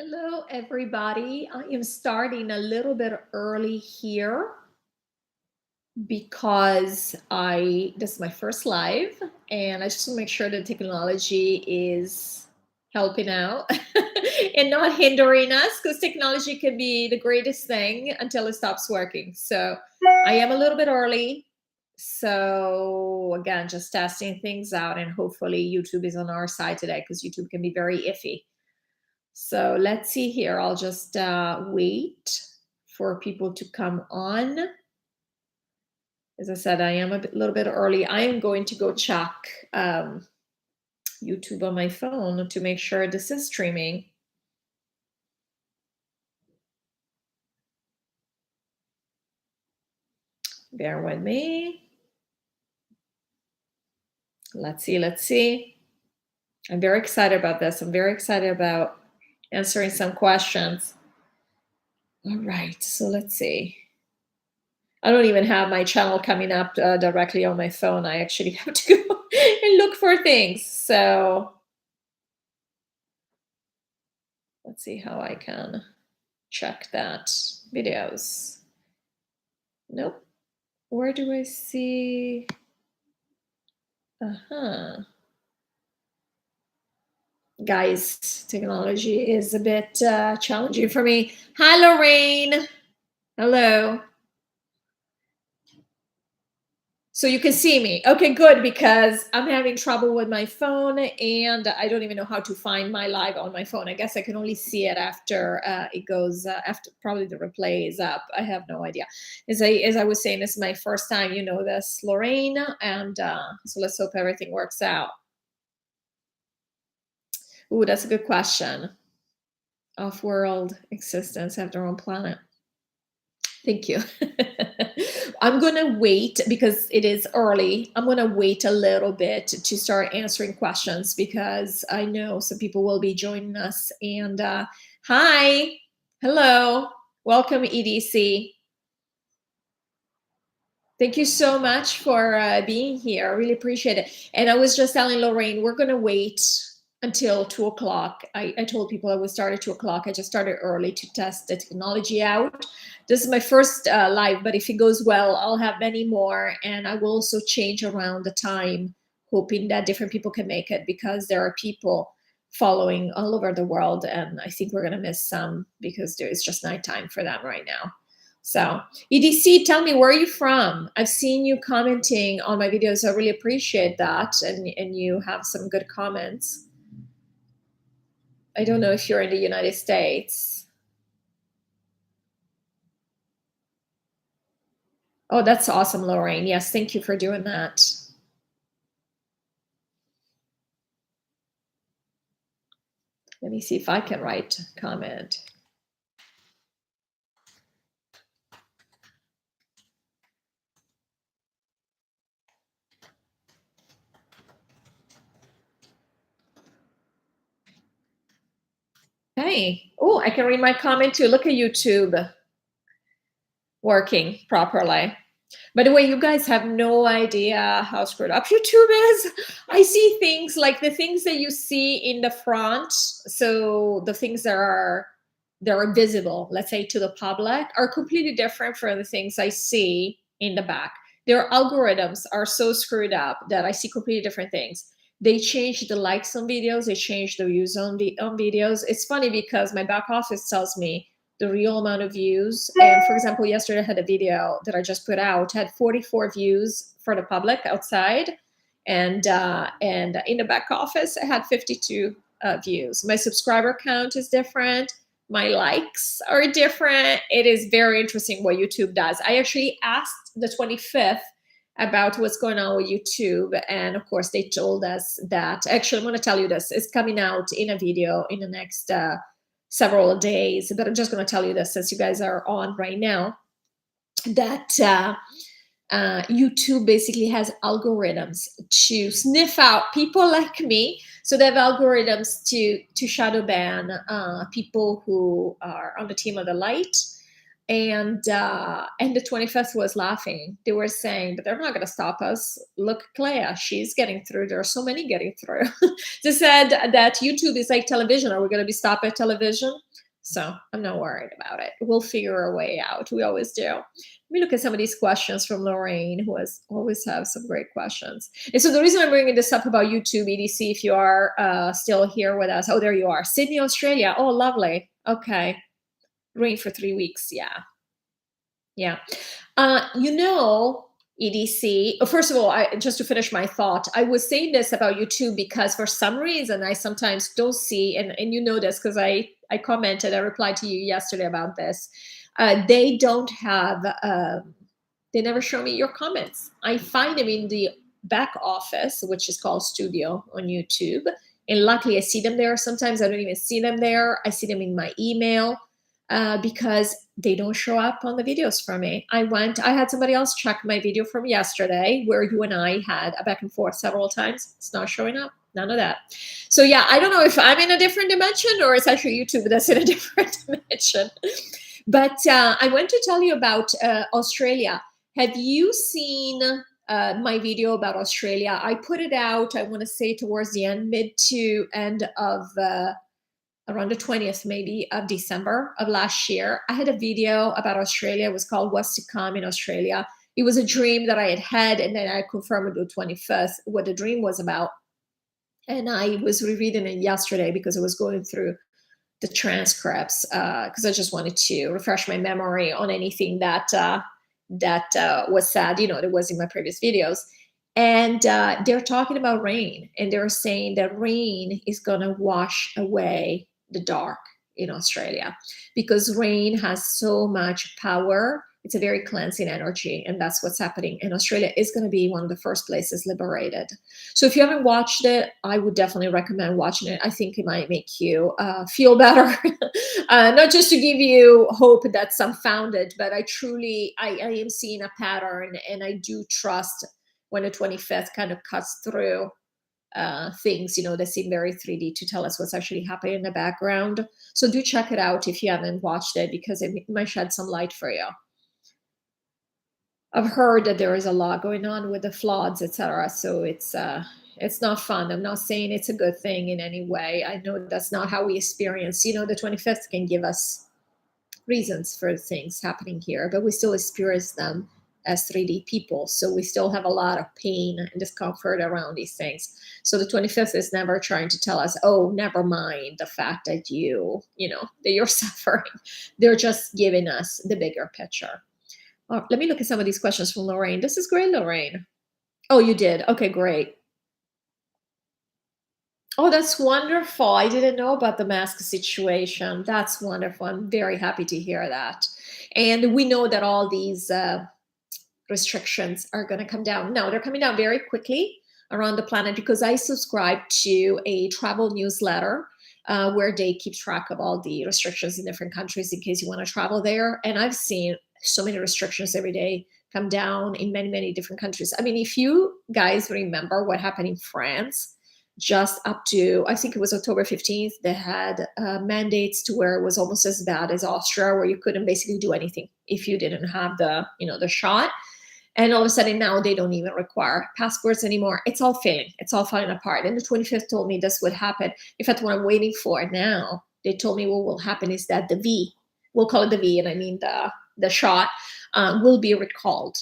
Hello, everybody. I am starting a little bit early here because this is my first live, and I just want to make sure that technology is helping out and not hindering us, because technology can be the greatest thing until it stops working. So I am a little bit early. So again, just testing things out, and hopefully YouTube is on our side today, because YouTube can be very iffy. So let's see here. I'll just wait for people to come on. As I said, I am little bit early. I am going to go check YouTube on my phone to make sure this is streaming. Bear with me. Let's see. I'm very excited about this. I'm very excited about answering some questions. All right, so let's see. I don't even have my channel coming up directly on my phone. I actually have to go and look for things. So let's see how I can check that. Videos. Nope. Where do I see? Guys, technology is a bit challenging for me. Hi, Lorraine. Hello. So you can see me. Okay, good, because I'm having trouble with my phone and I don't even know how to find my live on my phone. I guess I can only see it after it goes, after probably the replay is up. I have no idea. As I was saying, this is my first time, you know this, Lorraine, and so let's hope everything works out. Ooh, that's a good question. Off-world existence have their own planet. Thank you. I'm going to wait because it is early. I'm going to wait a little bit to start answering questions because I know some people will be joining us. And hi, hello, welcome, EDC. Thank you so much for being here. I really appreciate it. And I was just telling Lorraine, we're going to wait until 2 o'clock. I told people I would start at 2 o'clock. I just started early to test the technology out. This is my first live, but if it goes well, I'll have many more. And I will also change around the time, hoping that different people can make it, because there are people following all over the world. And I think we're going to miss some because there is just nighttime for them right now. So EDC, tell me, where are you from? I've seen you commenting on my videos. I really appreciate that. And you have some good comments. I don't know if you're in the United States. Oh, that's awesome, Lorraine. Yes, thank you for doing that. Let me see if I can write a comment. Hey, oh, I can read my comment too. Look at YouTube working properly. By the way, you guys have no idea how screwed up YouTube is. I see things like the things that you see in the front. So the things that are visible, let's say, to the public, are completely different from the things I see in the back. Their algorithms are so screwed up that I see completely different things. They change the likes on videos. They change the views on videos. It's funny because my back office tells me the real amount of views. And for example, yesterday I had a video that I just put out, had 44 views for the public outside. And in the back office, I had 52 views. My subscriber count is different. My likes are different. It is very interesting what YouTube does. I actually asked the 25th about what's going on with YouTube. And of course, they told us that, actually, I'm going to tell you this, it's coming out in a video in the next several days, but I'm just going to tell you this since you guys are on right now, that YouTube basically has algorithms to sniff out people like me. So they have algorithms to shadow ban people who are on the team of the light. And the 25th was laughing. They were saying, but they're not going to stop us. Look, Clea, she's getting through. There are so many getting through. They said that YouTube is like television. Are we going to be stopped at television? So I'm not worried about it. We'll figure a way out. We always do. Let me look at some of these questions from Lorraine, who has always have some great questions. And so the reason I'm bringing this up about YouTube, EDC, if you are still here with us. Oh, there you are. Sydney, Australia. Oh, lovely. Okay. Rain for 3 weeks. Yeah. Yeah. You know, EDC, first of all, just to finish my thought, I was saying this about YouTube because for some reason I sometimes don't see, and you know this because I commented, I replied to you yesterday about this. They don't have, they never show me your comments. I find them in the back office, which is called Studio on YouTube. And luckily I see them there. Sometimes I don't even see them there. I see them in my email because they don't show up on the videos for me. I had somebody else check my video from yesterday where you and I had a back and forth several times. It's not showing up. None of that. So yeah, I don't know if I'm in a different dimension or it's actually YouTube that's in a different dimension. But I want to tell you about Australia. Have you seen my video about Australia? I put it out, I want to say towards the mid to end of around the 20th maybe of December of last year. I had a video about Australia. It was called What's to Come in Australia. It was a dream that I had, and then I confirmed on the 25th what the dream was about. And I was rereading it yesterday because I was going through the transcripts because I just wanted to refresh my memory on anything that was said, that was in my previous videos. And they're talking about rain, and they're saying that rain is going to wash away the dark in Australia because rain has so much power. It's a very cleansing energy, and that's what's happening. And Australia is going to be one of the first places liberated. So if you haven't watched it, I would definitely recommend watching it. I think it might make you feel better, not just to give you hope that's unfounded, but I am seeing a pattern, and I do trust when the 25th kind of cuts through things, that seem very 3D to tell us what's actually happening in the background. So do check it out if you haven't watched it because it might shed some light for you. I've heard that there is a lot going on with the floods, etc. So it's not fun. I'm not saying it's a good thing in any way. I know that's not how we experience. The 25th can give us reasons for things happening here, but we still experience them as 3D people. So we still have a lot of pain and discomfort around these things. So the 25th is never trying to tell us, oh, never mind the fact that that you're suffering. They're just giving us the bigger picture. Oh, let me look at some of these questions from Lorraine. This is great, Lorraine. Oh, you did? Okay, great. Oh, that's wonderful. I didn't know about the mask situation. That's wonderful. I'm very happy to hear that. And we know that all these restrictions are going to come down. No, they're coming down very quickly around the planet because I subscribe to a travel newsletter where they keep track of all the restrictions in different countries in case you want to travel there. And I've seen so many restrictions every day come down in many, many different countries. I mean, if you guys remember what happened in France, just up to, I think it was October 15th, they had mandates to where it was almost as bad as Austria, where you couldn't basically do anything if you didn't have the shot. And all of a sudden now they don't even require passports anymore. It's all failing. It's all falling apart. And the 25th told me this would happen. In fact, what I'm waiting for now, they told me what will happen is that the V, we'll call it the V, and I mean the shot, will be recalled.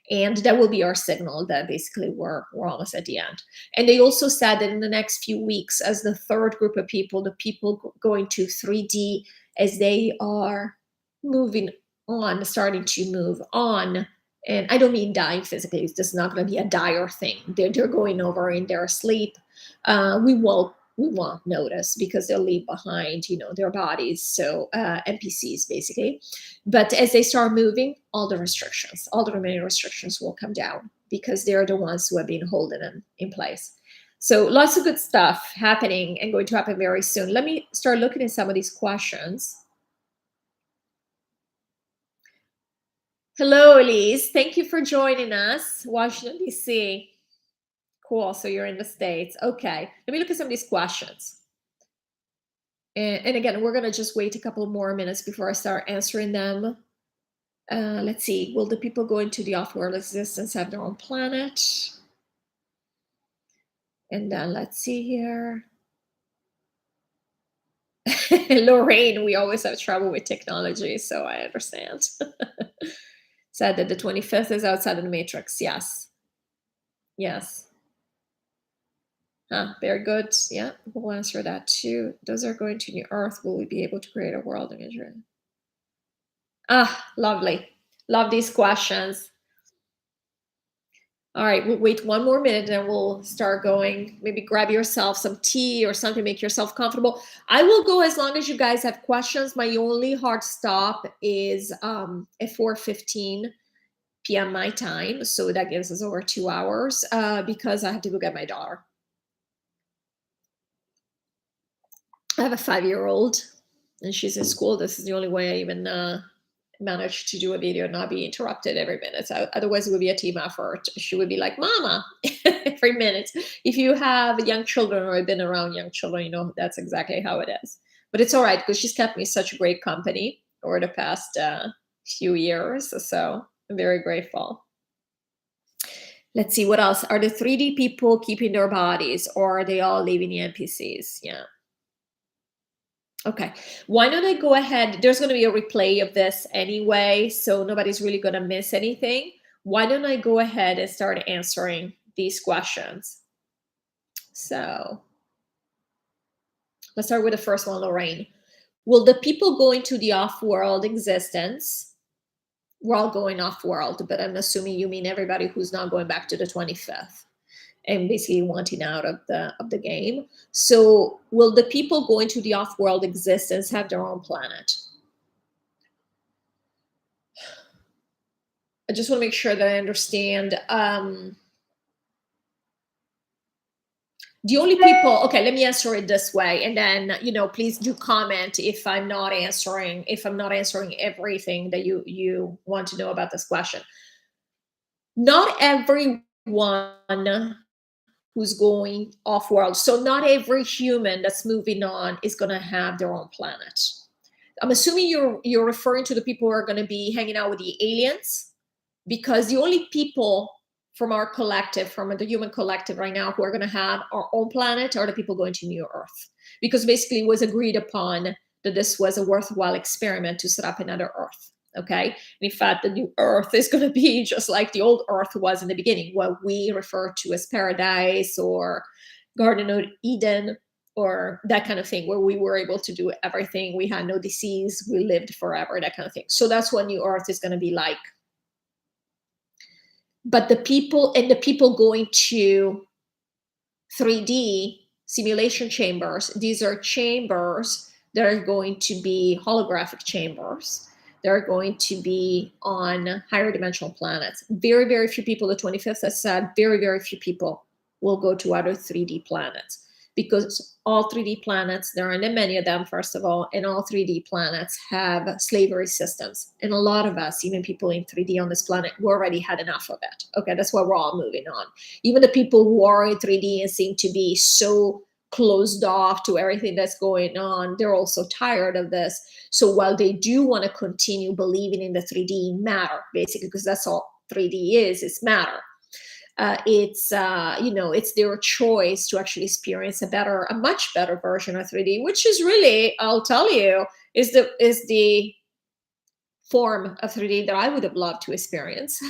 And that will be our signal that basically we're almost at the end. And they also said that in the next few weeks, as the third group of people, the people going to 3D, as they are moving on, starting to move on, and I don't mean dying physically, it's just not going to be a dire thing. They're going over in their sleep. We won't notice because they'll leave behind, their bodies. So NPCs basically. But as they start moving, all the remaining restrictions will come down because they're the ones who have been holding them in place. So lots of good stuff happening and going to happen very soon. Let me start looking at some of these questions. Hello, Elise. Thank you for joining us. Washington, D.C. Cool. So you're in the States. Okay. Let me look at some of these questions. And again, we're going to just wait a couple more minutes before I start answering them. Let's see. Will the people going to the off-world existence have their own planet? And then let's see here. Lorraine, we always have trouble with technology, so I understand. Said that the 25th is outside of the matrix. Yes. Yes. Very good. Yeah, we'll answer that too. Those are going to New Earth. Will we be able to create a world imagery? Lovely. Love these questions. All right, we'll wait one more minute and we'll start going. Maybe grab yourself some tea or something, make yourself comfortable. I will go as long as you guys have questions. My only hard stop is at 4:15 p.m. my time. So that gives us over 2 hours because I have to go get my daughter. I have a 5-year-old and she's in school. This is the only way I even managed to do a video and not be interrupted every minute. So otherwise, it would be a team effort. She would be like, "Mama," every minute. If you have young children or have been around young children, you know that's exactly how it is. But it's all right because she's kept me such great company over the past few years. So I'm very grateful. Let's see what else. Are the 3D people keeping their bodies or are they all leaving the NPCs? Yeah. Okay, why don't I go ahead? There's going to be a replay of this anyway, so nobody's really going to miss anything. Why don't I go ahead and start answering these questions? So let's start with the first one, Lorraine. Will the people go into the off-world existence? We're all going off-world, but I'm assuming you mean everybody who's not going back to the 25th. And basically wanting out of the game. So will the people going to the off-world existence have their own planet? I just want to make sure that I understand. The only people, okay, let me answer it this way. And then, please do comment if I'm not answering everything that you want to know about this question. Not everyone who's going off world. So not every human that's moving on is going to have their own planet. I'm assuming you're referring to the people who are going to be hanging out with the aliens, because the only people from our collective, from the human collective right now, who are going to have our own planet are the people going to New Earth, because basically it was agreed upon that this was a worthwhile experiment to set up another Earth. Okay. And in fact, the new Earth is going to be just like the old Earth was in the beginning, what we refer to as paradise or Garden of Eden or that kind of thing, where we were able to do everything. We had no disease. We lived forever, that kind of thing. So that's what new Earth is going to be like. But the people going to 3D simulation chambers, these are chambers that are going to be holographic chambers. They're going to be on higher dimensional planets. Very, very few people, the 25th has said, very, very few people will go to other 3D planets, because all 3D planets, there aren't many of them, first of all, and all 3D planets have slavery systems. And a lot of us, even people in 3D on this planet, we already had enough of it. Okay, that's why we're all moving on. Even the people who are in 3D and seem to be so closed off to everything that's going on, they're also tired of this. So while they do want to continue believing in the 3D matter, basically, because that's all 3D is matter. It's their choice to actually experience a much better version of 3D, which is really, I'll tell you, is the form of 3D that I would have loved to experience.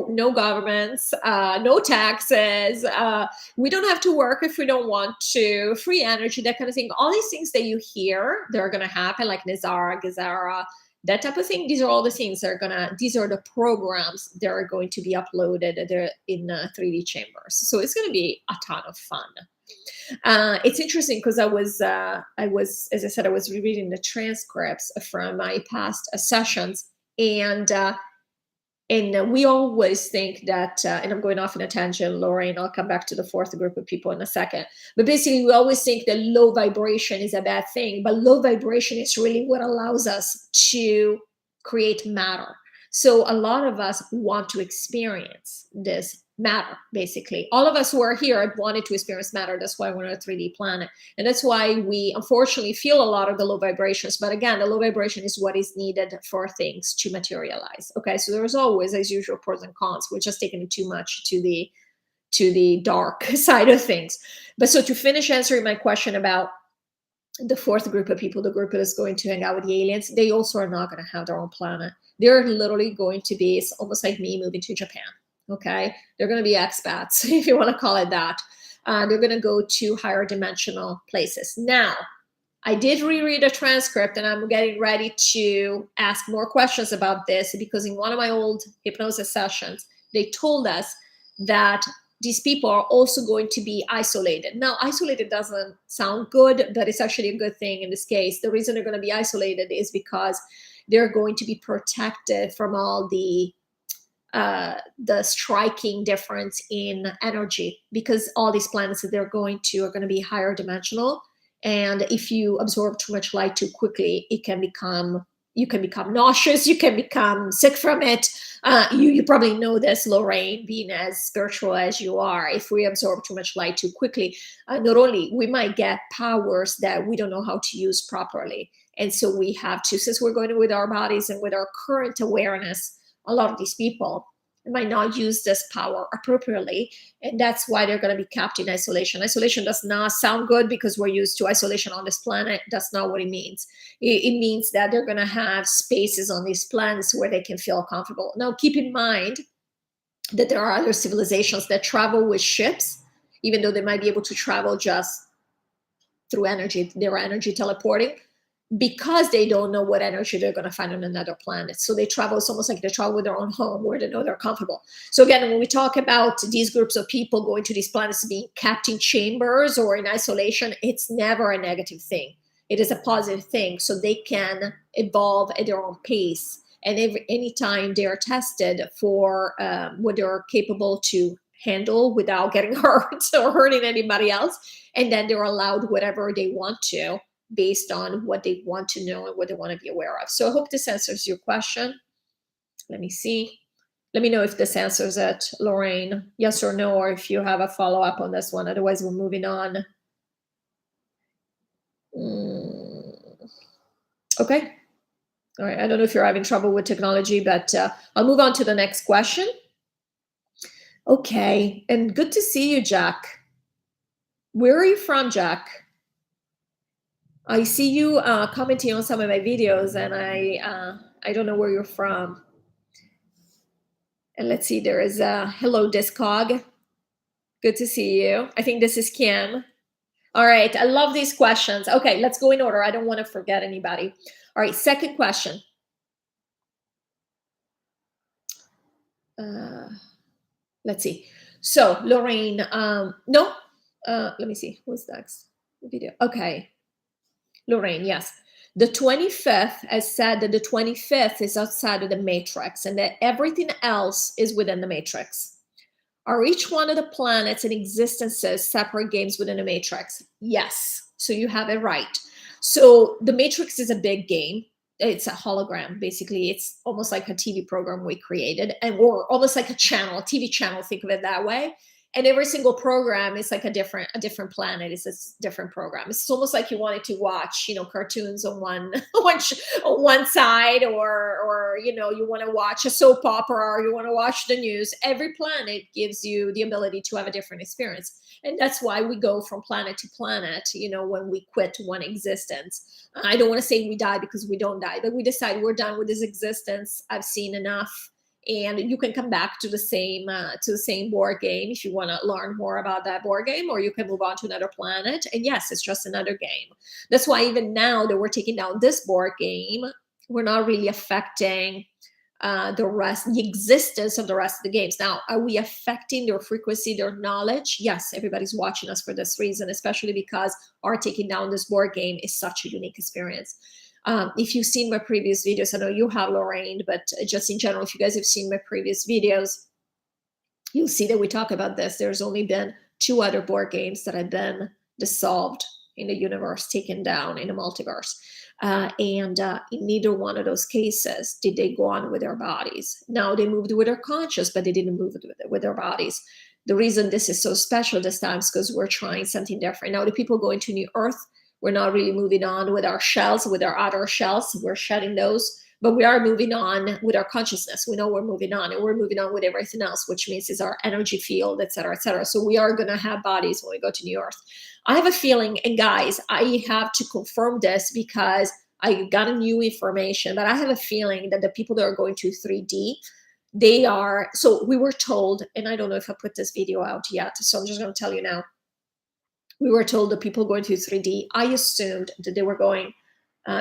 No governments, no taxes, we don't have to work if we don't want to, free energy, that kind of thing. All these things that you hear, they're going to happen, like Nizara, Gezara, that type of thing. These are all the things these are the programs that are going to be uploaded in 3D chambers. So it's going to be a ton of fun. It's interesting because I was, as I said, I was rereading the transcripts from my past sessions, and we always think that, and I'm going off in a tangent, Lorraine, I'll come back to the fourth group of people in a second. But basically, we always think that low vibration is a bad thing, but low vibration is really what allows us to create matter. So a lot of us want to experience this matter, basically. All of us who are here have wanted to experience matter. That's why we're on a 3D planet. And that's why we unfortunately feel a lot of the low vibrations. But again, the low vibration is what is needed for things to materialize. Okay, so there's always, as usual, pros and cons. We're just taking it too much to the dark side of things. But so to finish answering my question about The fourth group of people, the group that is going to hang out with the aliens, they also are not going to have their own planet. They're literally going to be, it's almost like me moving to Japan. Okay, they're going to be expats, if you want to call it that. They're going to go to higher dimensional places. Now, I did reread a transcript, and I'm getting ready to ask more questions about this, because in one of my old hypnosis sessions, they told us that these people are also going to be isolated. Now, isolated doesn't sound good, but it's actually a good thing in this case. The reason they're going to be isolated is because they're going to be protected from all the striking difference in energy, because all these planets that they're going to are going to be higher dimensional. And if you absorb too much light too quickly, you can become nauseous, you can become sick from it. You probably know this, Lorraine, being as spiritual as you are. If we absorb too much light too quickly, not only we might get powers that we don't know how to use properly. And so we have to, since we're going with our bodies and with our current awareness, a lot of these people might not use this power appropriately, and that's why they're going to be kept in isolation. Isolation does not sound good because we're used to isolation on this planet. That's not what it means. It means that they're going to have spaces on these planets where they can feel comfortable. Now, keep in mind that there are other civilizations that travel with ships, even though they might be able to travel just through energy, their energy teleporting, because they don't know what energy they're going to find on another planet. So they travel, it's almost like they travel with their own home where they know they're comfortable. So again, when we talk about these groups of people going to these planets being kept in chambers or in isolation, it's never a negative thing. It is a positive thing. So they can evolve at their own pace. And anytime they are tested for what they're capable to handle without getting hurt or hurting anybody else, and then they're allowed whatever they want to, based on what they want to know and what they want to be aware of. So I hope this answers your question. Let me see. Let me know if this answers it, Lorraine, yes or no, or if you have a follow-up on this one. Otherwise, we're moving on. Okay. All right. I don't know if you're having trouble with technology, but I'll move on to the next question. Okay. And good to see you, Jack. Where are you from, Jack? I see you commenting on some of my videos, and I don't know where you're from. And let's see, there is a hello, Discog. Good to see you. I think this is Kim. All right, I love these questions. Okay, let's go in order. I don't want to forget anybody. All right, second question. Let's see. So, Lorraine, no, let me see. Who's next? Video. Okay. Lorraine, yes. The 25th, as said, that the 25th is outside of the matrix and that everything else is within the matrix. Are each one of the planets and existences separate games within the matrix? Yes. So you have it right. So the matrix is a big game. It's a hologram, basically. It's almost like a TV program we created, or almost like a channel, a TV channel, think of it that way. And every single program is like a different planet. It's a different program. It's almost like you wanted to watch, cartoons on one side, or you want to watch a soap opera, or you want to watch the news. Every planet gives you the ability to have a different experience. And that's why we go from planet to planet, when we quit one existence. I don't want to say we die, because we don't die, but we decide we're done with this existence. I've seen enough. And you can come back to the same board game if you want to learn more about that board game, or you can move on to another planet. And yes, it's just another game. That's why even now that we're taking down this board game, we're not really affecting the existence of the rest of the games. Now, are we affecting their frequency, their knowledge? Yes, everybody's watching us for this reason, especially because our taking down this board game is such a unique experience. If you've seen my previous videos, I know you have, Lorraine, but just in general, if you guys have seen my previous videos, you'll see that we talk about this. There's only been 2 other board games that have been dissolved in the universe, taken down in the multiverse. And in neither one of those cases did they go on with their bodies. Now, they moved with their conscious, but they didn't move with their bodies. The reason this is so special this time is because we're trying something different. Now, the people going to New Earth, we're not really moving on with our shells, with our outer shells. We're shedding those, but we are moving on with our consciousness. We know we're moving on, and we're moving on with everything else, which means is our energy field, et cetera, et cetera. So we are going to have bodies when we go to New Earth. I have a feeling, and guys, I have to confirm this because I got a new information, but I have a feeling that the people that are going to 3D, they are, so we were told, and I don't know if I put this video out yet, so I'm just going to tell you now. We were told the people going to 3D, I assumed that they were going,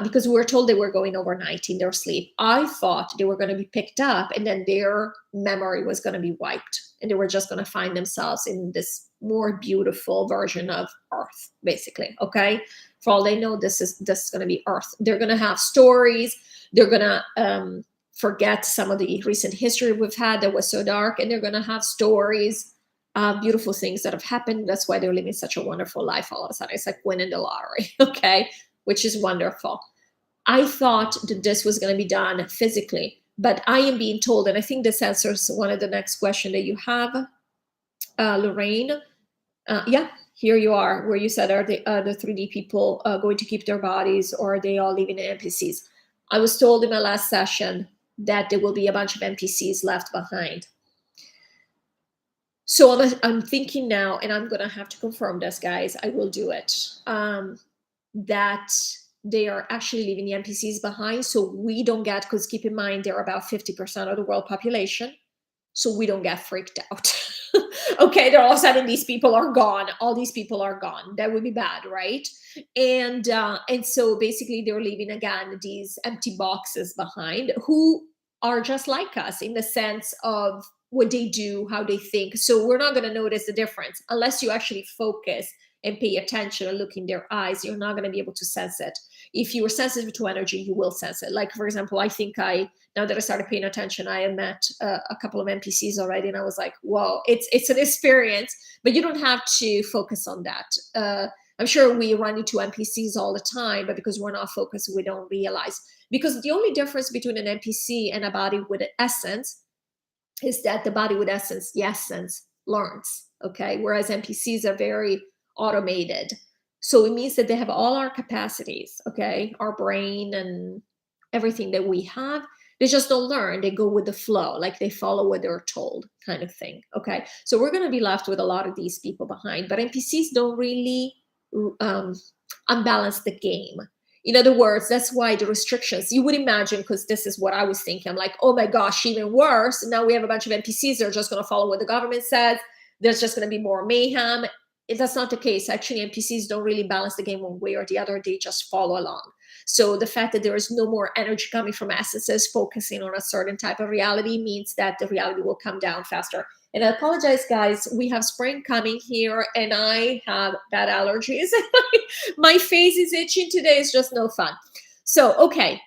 because we were told they were going overnight in their sleep. I thought they were going to be picked up and then their memory was going to be wiped and they were just going to find themselves in this more beautiful version of Earth, basically. Okay. For all they know, this is going to be Earth. They're going to have stories. They're going to forget some of the recent history we've had that was so dark, and they're going to have stories, beautiful things that have happened. That's why they're living such a wonderful life all of a sudden. It's like winning the lottery. Okay. Which is wonderful. I thought that this was going to be done physically, but I am being told, and I think this answers one of the next question that you have, Lorraine. Yeah, here you are, where you said, are the 3D people going to keep their bodies, or are they all living in NPCs? I was told in my last session that there will be a bunch of NPCs left behind. So I'm thinking now, and I'm going to have to confirm this, guys. I will do it. That they are actually leaving the NPCs behind, so we don't get, because keep in mind, they're about 50% of the world population, so we don't get freaked out. Okay, they're all of a sudden, these people are gone. All these people are gone. That would be bad, right? And so basically they're leaving, again, these empty boxes behind who are just like us in the sense of what they do, how they think. So we're not going to notice the difference unless you actually focus and pay attention and look in their eyes. You're not going to be able to sense it. If you are sensitive to energy, you will sense it. Like, for example, I think now that I started paying attention, I have met a couple of NPCs already, and I was like, whoa, it's an experience, but you don't have to focus on that. I'm sure we run into NPCs all the time, but because we're not focused, we don't realize. Because the only difference between an NPC and a body with an essence is that the body with essence, the essence, learns, okay? Whereas NPCs are very automated. So it means that they have all our capacities, okay? Our brain and everything that we have. They just don't learn. They go with the flow, like they follow what they're told, kind of thing, okay? So we're going to be left with a lot of these people behind, but NPCs don't really unbalance the game. In other words, that's why the restrictions, you would imagine, because this is what I was thinking. I'm like, oh my gosh, even worse. Now we have a bunch of NPCs that are just going to follow what the government says. There's just going to be more mayhem. That's not the case. Actually, NPCs don't really balance the game one way or the other. They just follow along. So the fact that there is no more energy coming from essences focusing on a certain type of reality means that the reality will come down faster. And I apologize, guys. We have spring coming here, and I have bad allergies. My face is itching today. It's just no fun. So, okay.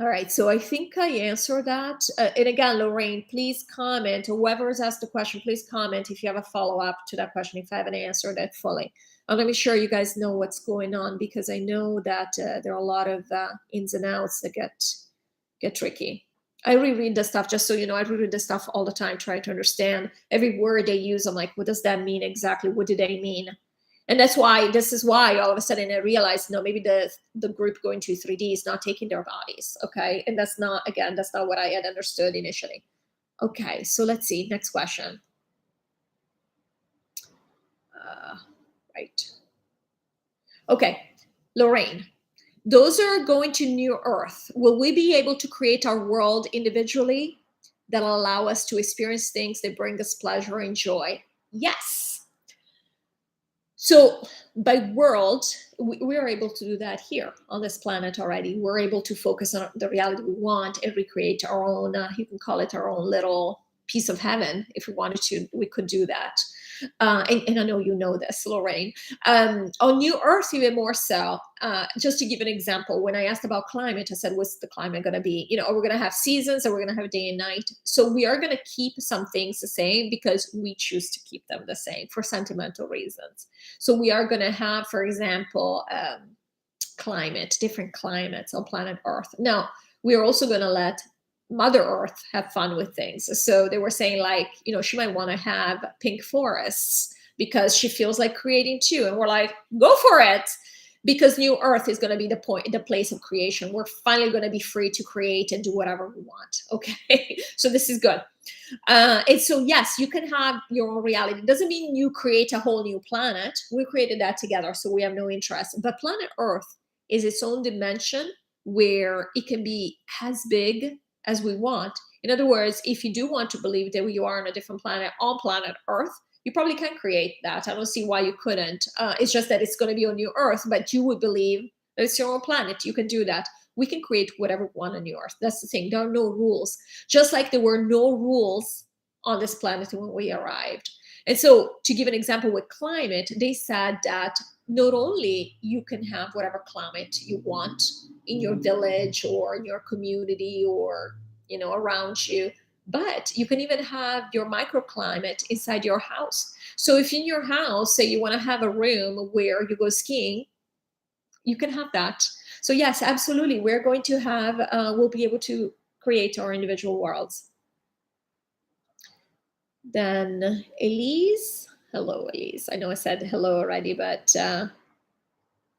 All right, so I think I answered that. And again, Lorraine, please comment. Whoever has asked the question, please comment if you have a follow-up to that question, if I haven't answered that fully. I'm going to be sure you guys know what's going on, because I know that there are a lot of ins and outs that get tricky. I reread the stuff, just so you know. I reread the stuff all the time, trying to understand every word they use. I'm like, what does that mean exactly? What do they mean? And this is why all of a sudden I realized, no, maybe the group going to 3D is not taking their bodies, okay? And that's not what I had understood initially. Okay, so let's see, next question. Right. Okay, Lorraine, those are going to New Earth. Will we be able to create our world individually that'll allow us to experience things that bring us pleasure and joy? Yes. So by world, we are able to do that here on this planet already. We're able to focus on the reality we want and recreate our own, you can call it our own little piece of heaven. If we wanted to, we could do that. And I know you know this, Lorraine. On New Earth, even more so. Just to give an example, when I asked about climate, I said, what's the climate going to be? You know, are we going to have seasons? Are we going to have day and night? So we are going to keep some things the same because we choose to keep them the same for sentimental reasons. So we are going to have, for example, different climates on planet Earth. Now, we are also going to let Mother Earth have fun with things. So they were saying, like, you know, she might want to have pink forests because she feels like creating too. And we're like, go for it. because new earth is going to be the place of creation. We're finally going to be free to create and do whatever we want. Okay. So this is good. And so yes, you can have your own reality. It doesn't mean you create a whole new planet. We created that together, so we have no interest. But planet earth is its own dimension where it can be as big as we want. In other words, if you do want to believe that you are on a different planet, on planet earth, you probably can create that. I don't see why you couldn't. It's just that it's going to be on your earth, but you would believe that it's your own planet. You can do that. We can create whatever we want on the earth. That's the thing. There are no rules. Just like there were no rules on this planet when we arrived. And so to give an example with climate, they said that not only you can have whatever climate you want in your village or in your community or, you know, around you, but you can even have your microclimate inside your house. So if in your house, say you want to have a room where you go skiing, you can have that. So yes, absolutely. We're going to have, we'll be able to create our individual worlds. Then Elise, hello Elise. I know I said hello already, but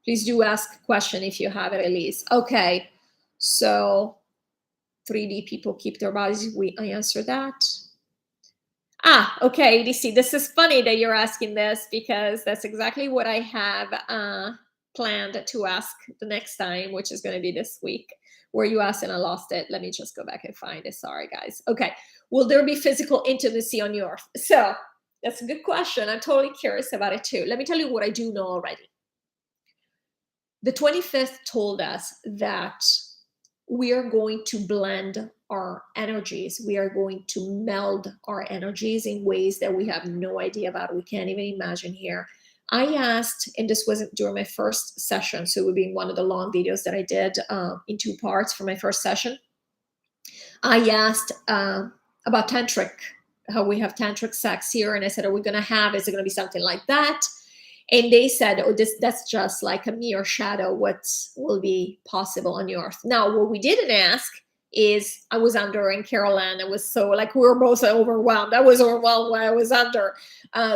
please do ask a question if you have it, Elise. Okay, so 3D people keep their bodies. I answered that. Ah, okay, DC, this is funny that you're asking this because that's exactly what I have planned to ask the next time, which is going to be this week, where you asked and I lost it. Let me just go back and find it. Sorry, guys. Okay, will there be physical intimacy on your earth? So that's a good question. I'm totally curious about it too. Let me tell you what I do know already. The 25th told us that we are going to blend our energies. We are going to meld our energies in ways that we have no idea about. We can't even imagine here. I asked, and this wasn't during my first session, so it would be one of the long videos that I did in 2 parts for my first session. I asked about tantric, how we have tantric sex here, and I said, are we going to have, is it going to be something like that? And they said, oh, that's just like a mere shadow, what will be possible on the earth. Now, what we didn't ask is, I was under in Carolyn. It was so like, we were both overwhelmed. I was overwhelmed when I was under.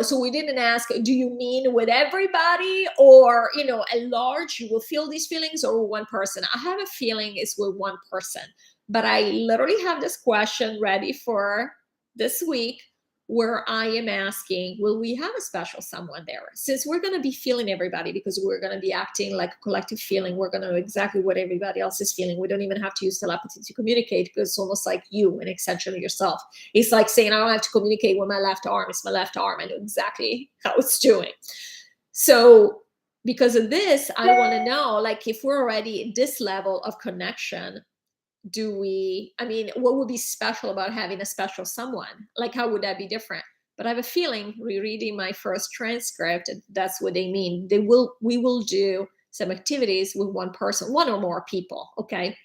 So we didn't ask, do you mean with everybody, or, you know, at large, you will feel these feelings, or one person? I have a feeling it's with one person, but I literally have this question ready for this week, where I am asking, will we have a special someone there? Since we're going to be feeling everybody, because we're going to be acting like a collective feeling, we're going to know exactly what everybody else is feeling. We don't even have to use telepathy to communicate, because it's almost like you, an extension of yourself. It's like saying, I don't have to communicate with my left arm. It's my left arm. I know exactly how it's doing. So because of this, I want to know, like, if we're already at this level of connection, what would be special about having a special someone? Like, how would that be different? But I have a feeling, rereading my first transcript, that's what they mean. We will do some activities with one person, one or more people. Okay.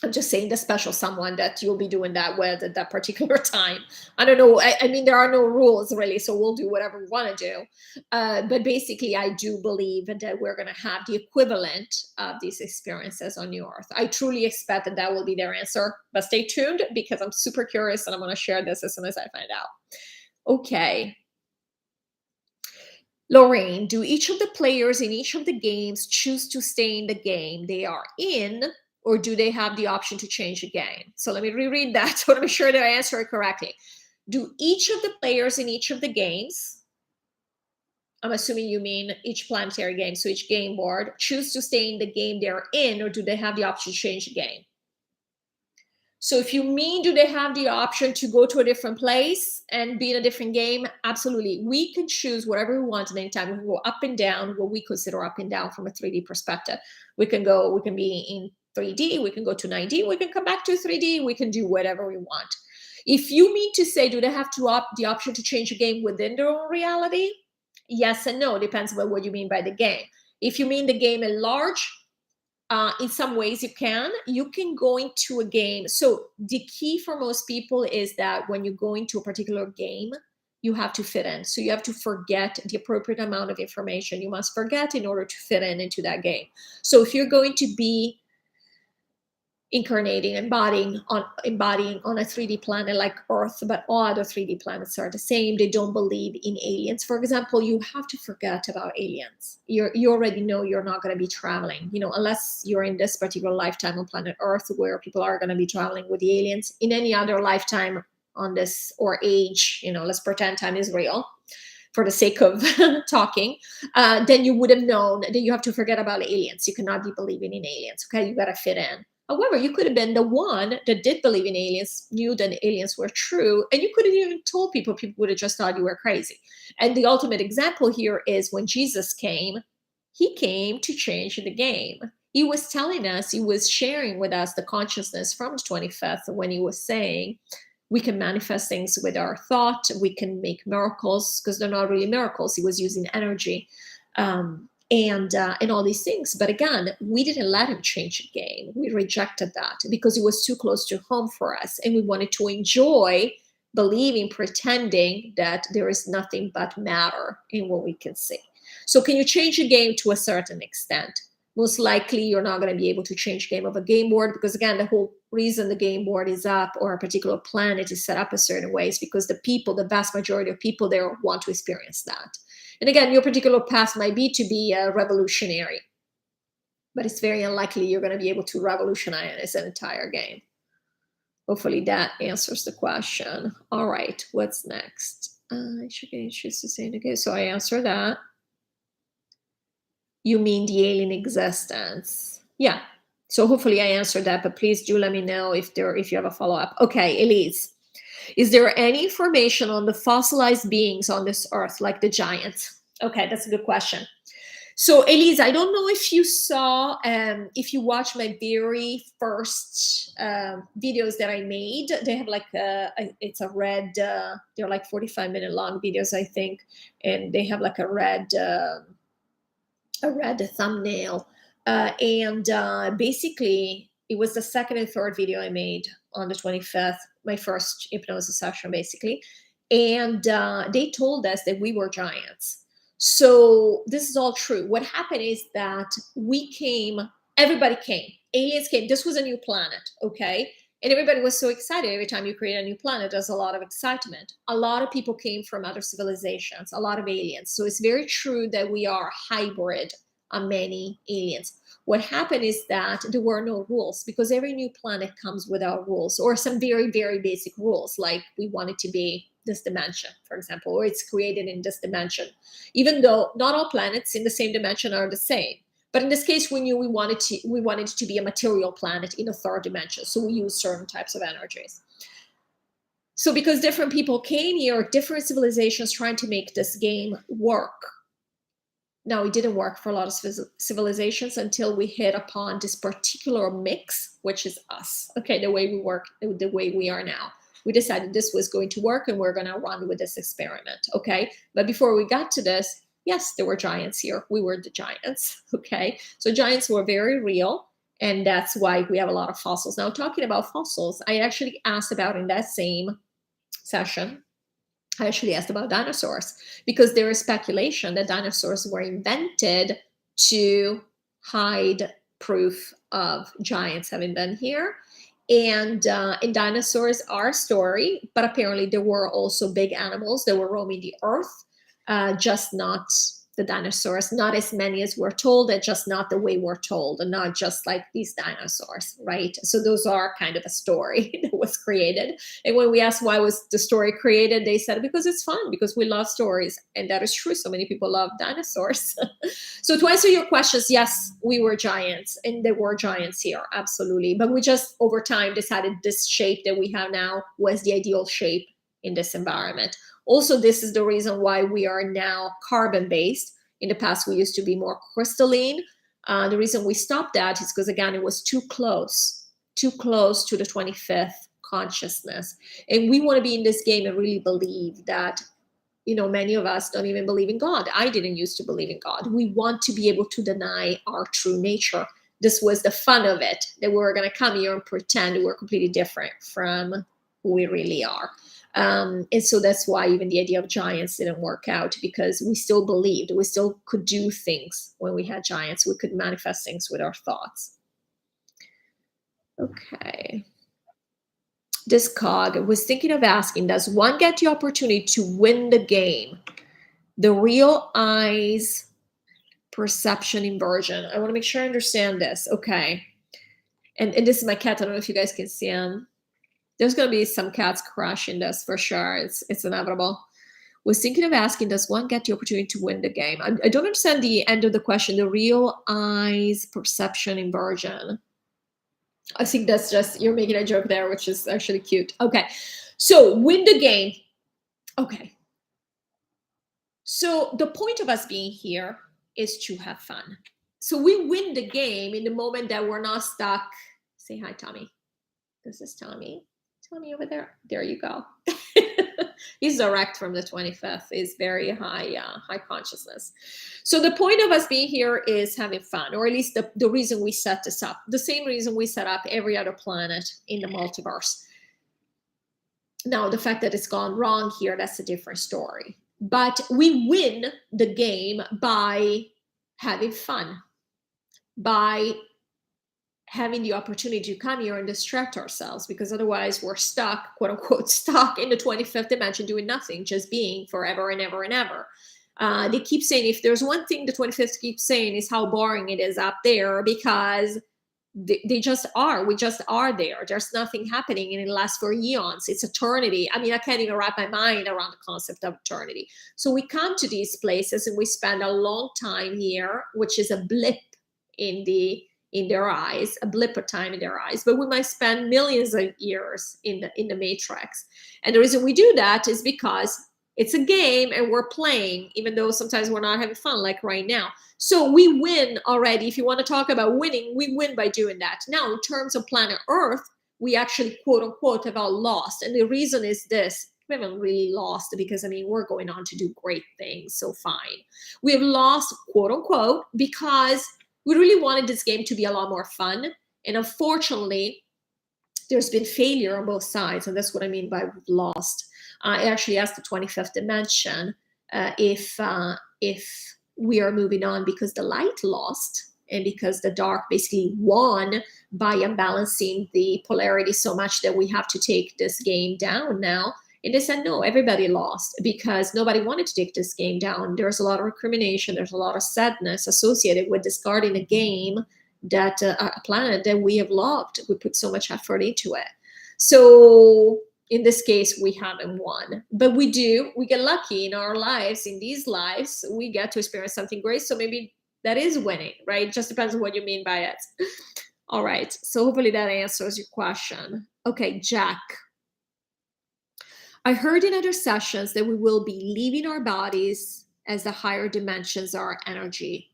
I'm just saying the special someone that you'll be doing that with at that particular time. I don't know. I mean, there are no rules really, so we'll do whatever we want to do. But basically, I do believe that we're going to have the equivalent of these experiences on New Earth. I truly expect that that will be their answer. But stay tuned, because I'm super curious and I'm going to share this as soon as I find out. Okay. Lorraine, do each of the players in each of the games choose to stay in the game they are in, or do they have the option to change the game? So let me reread that so to be sure that I answer it correctly. Do each of the players in each of the games, I'm assuming you mean each planetary game, so each game board, choose to stay in the game they're in, or do they have the option to change the game? So if you mean, do they have the option to go to a different place and be in a different game? Absolutely. We can choose whatever we want at any time. We can go up and down, what we consider up and down from a 3D perspective. We can be in 3D, we can go to 9D, we can come back to 3D, we can do whatever we want. If you mean to say, do they have the option to change the game within their own reality? Yes and no, depends on what you mean by the game. If you mean the game at large, in some ways you can go into a game. So the key for most people is that when you go into a particular game, you have to fit in. So you have to forget the appropriate amount of information. You must forget in order to fit into that game. So if you're going to be incarnating, embodying on a 3D planet like Earth, but all other 3D planets are the same. They don't believe in aliens. For example, you have to forget about aliens. You already know you're not going to be traveling, unless you're in this particular lifetime on planet Earth where people are going to be traveling with the aliens. In any other lifetime on this, or age, let's pretend time is real for the sake of talking, then you would have known that you have to forget about aliens. You cannot be believing in aliens. Okay, you got to fit in. However, you could have been the one that did believe in aliens, knew that aliens were true, and you could have even told people. People would have just thought you were crazy. And the ultimate example here is when Jesus came, he came to change the game. He was telling us, he was sharing with us the consciousness from the 25th when he was saying, we can manifest things with our thought, we can make miracles, because they're not really miracles. He was using energy. And all these things. But again, we didn't let him change the game. We rejected that because it was too close to home for us. And we wanted to enjoy believing, pretending that there is nothing but matter in what we can see. So can you change the game to a certain extent? Most likely you're not going to be able to change the game of a game board, because again, the whole reason the game board is up or a particular planet is set up a certain way is because the vast majority of people there want to experience that. And again, your particular path might be to be a revolutionary, but it's very unlikely you're going to be able to revolutionize an entire game. Hopefully that answers the question. All right, what's next? I should choose to say okay. So I answer that. You mean the alien existence? Yeah. So hopefully I answered that, but please do let me know if you have a follow-up. Okay, Elise. Is there any information on the fossilized beings on this earth, like the giants? Okay, that's a good question. So, Elise, I don't know if you saw, if you watched my very first videos that I made. They have like it's a red, they're like 45-minute long videos, I think, and they have like a red thumbnail. Basically, it was the second and third video I made on the 25th, my first hypnosis session, basically. And they told us that we were giants. So this is all true. What happened is that everybody came, aliens came. This was a new planet, okay? And everybody was so excited. Every time you create a new planet, there's a lot of excitement. A lot of people came from other civilizations, a lot of aliens. So it's very true that we are hybrid on many aliens. What happened is that there were no rules, because every new planet comes without rules, or some very, very basic rules, like we want it to be this dimension, for example, or it's created in this dimension, even though not all planets in the same dimension are the same. But in this case, we knew we wanted it to be a material planet in a third dimension, so we use certain types of energies. So because different people came here, different civilizations trying to make this game work. Now, it didn't work for a lot of civilizations until we hit upon this particular mix, which is us. Okay, the way we work, the way we are now. We decided this was going to work and we're going to run with this experiment. Okay, but before we got to this, yes, there were giants here. We were the giants. Okay, so giants were very real. And that's why we have a lot of fossils. Now, talking about fossils, I actually asked about in that same session, I actually asked about dinosaurs, because there is speculation that dinosaurs were invented to hide proof of giants having been here. And dinosaurs are a story, but apparently there were also big animals that were roaming the earth, just not the dinosaurs, not as many as we're told, and just not the way we're told, and not just like these dinosaurs, right? So those are kind of a story that was created. And when we asked why was the story created, they said because it's fun, because we love stories. And that is true. So many people love dinosaurs. So to answer your questions, yes, we were giants, and there were giants here, absolutely. But we just over time decided this shape that we have now was the ideal shape in this environment. Also, this is the reason why we are now carbon-based. In the past, we used to be more crystalline. The reason we stopped that is because, again, it was too close to the 25th consciousness. And we want to be in this game and really believe that, many of us don't even believe in God. I didn't used to believe in God. We want to be able to deny our true nature. This was the fun of it, that we were going to come here and pretend we're completely different from who we really are. And so that's why even the idea of giants didn't work out, because we still believed, we still could do things when we had giants. We could manifest things with our thoughts. Okay. This cog was thinking of asking, does one get the opportunity to win the game? The real eyes perception inversion. I want to make sure I understand this. Okay. And this is my cat. I don't know if you guys can see him. There's going to be some cats crushing this for sure. It's inevitable. Was thinking of asking, does one get the opportunity to win the game? I don't understand the end of the question. The real eyes perception inversion. I think that's just, you're making a joke there, which is actually cute. Okay. So win the game. Okay. So the point of us being here is to have fun. So we win the game in the moment that we're not stuck. Say hi, Tommy. This is Tommy. Tommy over there. There you go. He's direct from the 25th. He's very high consciousness. So the point of us being here is having fun, or at least the reason we set this up. The same reason we set up every other planet in the multiverse. Now, the fact that it's gone wrong here, that's a different story. But we win the game by having fun, by having the opportunity to come here and distract ourselves, because otherwise we're stuck, quote unquote, stuck in the 25th dimension doing nothing, just being forever and ever and ever. They keep saying, if there's one thing the 25th keeps saying, is how boring it is up there, because they just are. We just are there. There's nothing happening, and it lasts for eons. It's eternity. I mean, I can't even wrap my mind around the concept of eternity. So we come to these places and we spend a long time here, which is a blip in their eyes, a blip of time in their eyes, but we might spend millions of years in the matrix. And the reason we do that is because it's a game and we're playing, even though sometimes we're not having fun, like right now. So we win already. If you want to talk about winning, we win by doing that. Now, in terms of planet Earth, we actually, quote unquote, have all lost. And the reason is this: we haven't really lost, because I mean, we're going on to do great things, so fine. We have lost, quote unquote, because we really wanted this game to be a lot more fun. And unfortunately, there's been failure on both sides. And that's what I mean by lost. I actually asked the 25th dimension if we are moving on because the light lost and because the dark basically won by unbalancing the polarity so much that we have to take this game down now. And they said, no, everybody lost, because nobody wanted to take this game down. There's a lot of recrimination. There's a lot of sadness associated with discarding a game that a planet that we have loved. We put so much effort into it. So in this case, we haven't won, but we get lucky in our lives. In these lives, we get to experience something great. So maybe that is winning, right? It just depends on what you mean by it. All right. So hopefully that answers your question. Okay, Jack. I heard in other sessions that we will be leaving our bodies as the higher dimensions are energy.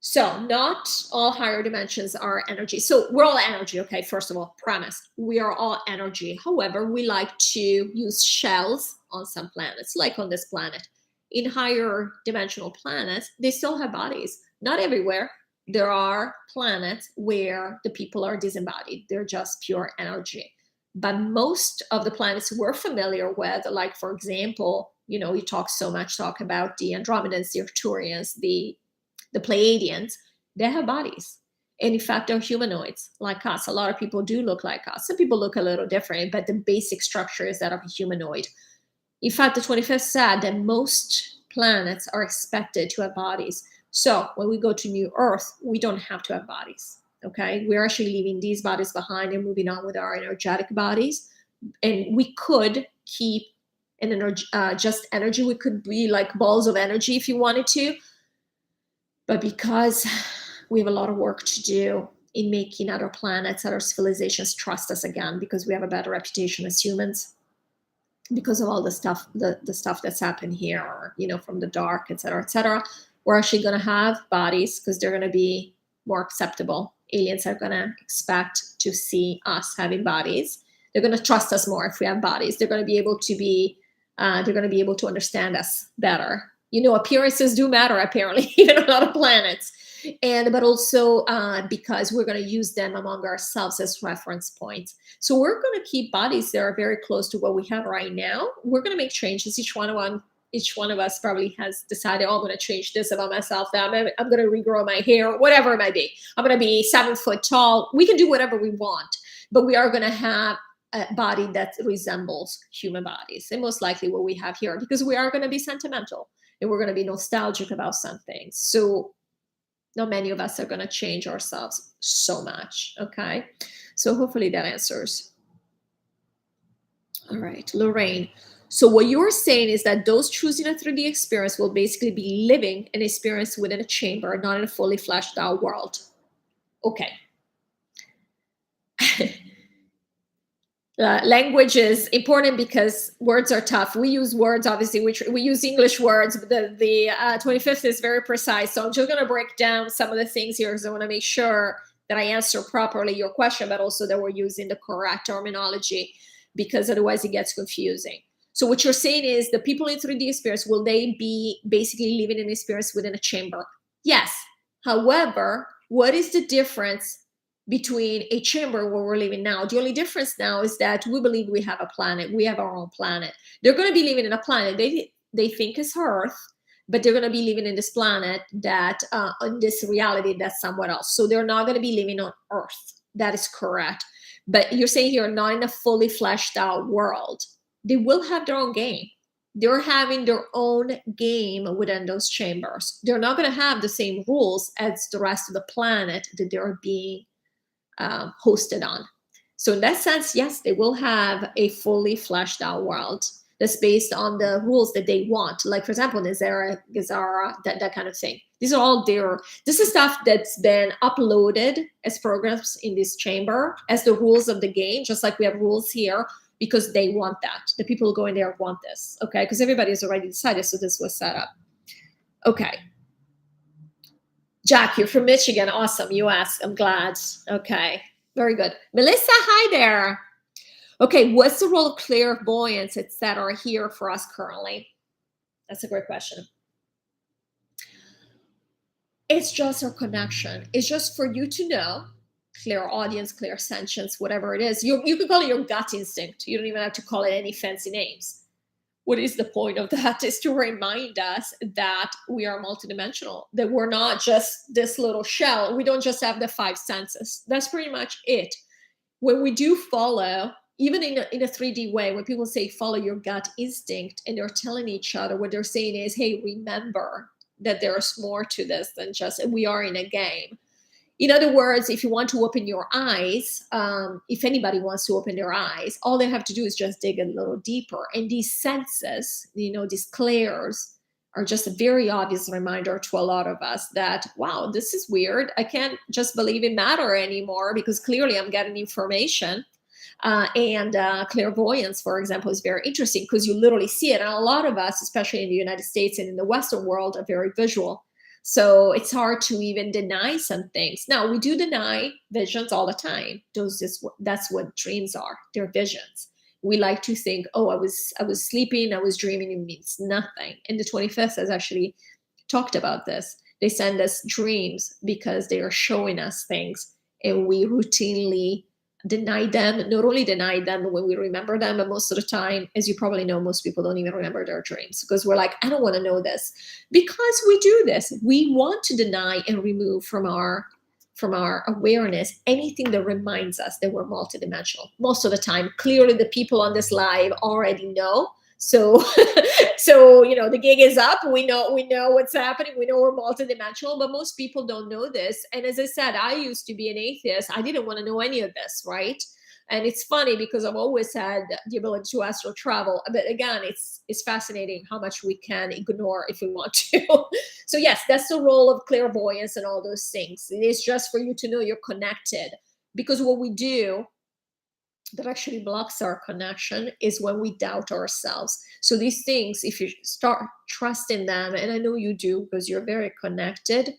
So not all higher dimensions are energy. So we're all energy, okay? First of all, premise, we are all energy. However, we like to use shells on some planets, like on this planet. In higher dimensional planets, they still have bodies. Not everywhere. There are planets where the people are disembodied. They're just pure energy. But most of the planets we're familiar with, like, for example, you talk about the Andromedans, the Arcturians, the Pleiadians, they have bodies. And in fact, they're humanoids like us. A lot of people do look like us. Some people look a little different, but the basic structure is that of a humanoid. In fact, the 25th said that most planets are expected to have bodies. So when we go to New Earth, we don't have to have bodies. Okay, we're actually leaving these bodies behind and moving on with our energetic bodies. And we could keep just energy. We could be like balls of energy if you wanted to. But because we have a lot of work to do in making other planets, other civilizations trust us again, because we have a better reputation as humans, because of all the stuff, the stuff that's happened here, from the dark, et cetera, we're actually going to have bodies because they're going to be more acceptable. Aliens are going to expect to see us having bodies. They're going to trust us more if we have bodies. They're going to be able to understand us better. Appearances do matter, apparently, even on a lot of planets. But also because we're going to use them among ourselves as reference points. So we're going to keep bodies that are very close to what we have right now. We're going to make changes. Each one each one of us probably has decided, oh, I'm going to change this about myself, that I'm going to regrow my hair, whatever it might be. I'm going to be 7 foot tall. We can do whatever we want, but we are going to have a body that resembles human bodies, and most likely what we have here, because we are going to be sentimental and we're going to be nostalgic about some things. So not many of us are going to change ourselves so much. Okay, so hopefully that answers. All right, Lorraine. So what you're saying is that those choosing a 3D experience will basically be living an experience within a chamber, not in a fully fleshed out world. Okay. Language is important because words are tough. We use words, obviously, we use English words, but the 25th is very precise. So I'm just going to break down some of the things here because I want to make sure that I answer properly your question, but also that we're using the correct terminology, because otherwise it gets confusing. So what you're saying is the people in 3D experience, will they be basically living an experience within a chamber? Yes. However, what is the difference between a chamber where we're living now? The only difference now is that we believe we have a planet. We have our own planet. They're going to be living in a planet they think is Earth, but they're going to be living in this planet that, on this reality that's somewhere else. So they're not going to be living on Earth. That is correct. But you're saying here, not in a fully fleshed out world. They will have their own game. They're having their own game within those chambers. They're not going to have the same rules as the rest of the planet that they're being hosted on. So in that sense, yes, they will have a fully fleshed out world that's based on the rules that they want. Like, for example, Nazara, Gazara, that kind of thing. These are all this is stuff that's been uploaded as programs in this chamber as the rules of the game, just like we have rules here, because they want that. The people going there want this, okay? Because everybody has already decided, so this was set up. Okay. Jack, you're from Michigan. Awesome. US. I'm glad. Okay. Very good. Melissa, hi there. Okay. What's the role of clairvoyance, etc., here for us currently? That's a great question. It's just our connection. It's just for you to know, clear audience, clear sentience, whatever it is. You could call it your gut instinct. You don't even have to call it any fancy names. What is the point of that? Is to remind us that we are multidimensional, that we're not just this little shell. We don't just have the 5 senses. That's pretty much it. When we do follow, even in a 3D way, when people say follow your gut instinct, and they're telling each other, what they're saying is, hey, remember that there's more to this than just we are in a game. In other words, if you want to open your eyes, if anybody wants to open their eyes, all they have to do is just dig a little deeper. And these senses, these clairs, are just a very obvious reminder to a lot of us that, wow, this is weird. I can't just believe in matter anymore, because clearly I'm getting information. And clairvoyance, for example, is very interesting because you literally see it. And a lot of us, especially in the United States and in the Western world, are very visual. So it's hard to even deny some things. Now, we do deny visions all the time. That's what dreams are. They're visions. We like to think, oh, I was sleeping, I was dreaming. It means nothing. And the 25th has actually talked about this. They send us dreams because they are showing us things, and we routinely deny them. Not only deny them when we remember them, but most of the time, as you probably know, most people don't even remember their dreams because we're like, I don't want to know this. Because we do this, we want to deny and remove from our awareness anything that reminds us that we're multidimensional. Most of the time, clearly the people on this live already know. So the gig is up. We know what's happening. We know we're multidimensional, but most people don't know this. And as I said, I used to be an atheist. I didn't want to know any of this, right? And it's funny because I've always had the ability to astral travel. But again, it's fascinating how much we can ignore if we want to. So yes, that's the role of clairvoyance and all those things. It is just for you to know you're connected, because what we do that actually blocks our connection is when we doubt ourselves. So these things, if you start trusting them, and I know you do because you're very connected,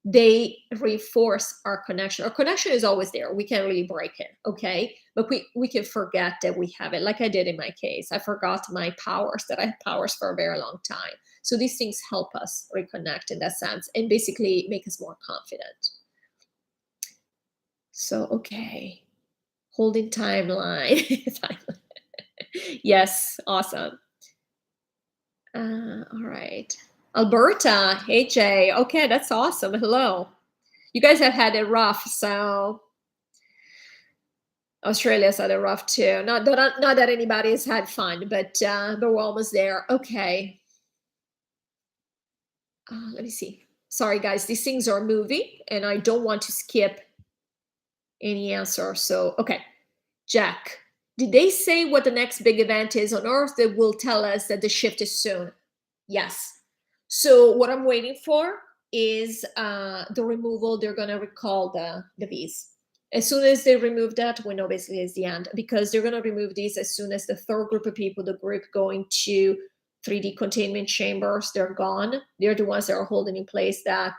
they reinforce our connection. Our connection is always there. We can't really break it, okay? But we can forget that we have it, like I did in my case. I forgot my powers, that I had powers for a very long time. So these things help us reconnect in that sense and basically make us more confident. So, okay. Holding timeline. Yes, awesome. All right. Alberta. Hey, Jay. Okay, that's awesome. Hello. You guys have had it rough, so Australia's had it rough too. Not that anybody's had fun, but we're almost there. Okay. Let me see. Sorry, guys. These things are moving, and I don't want to skip any answer. So, okay. Jack, did they say what the next big event is on Earth that will tell us that the shift is soon? Yes. So what I'm waiting for is the removal. They're going to recall the V's. As soon as they remove that, we know basically it's the end, because they're going to remove these as soon as the third group of people, the group going to 3D containment chambers, they're gone. They're the ones that are holding in place that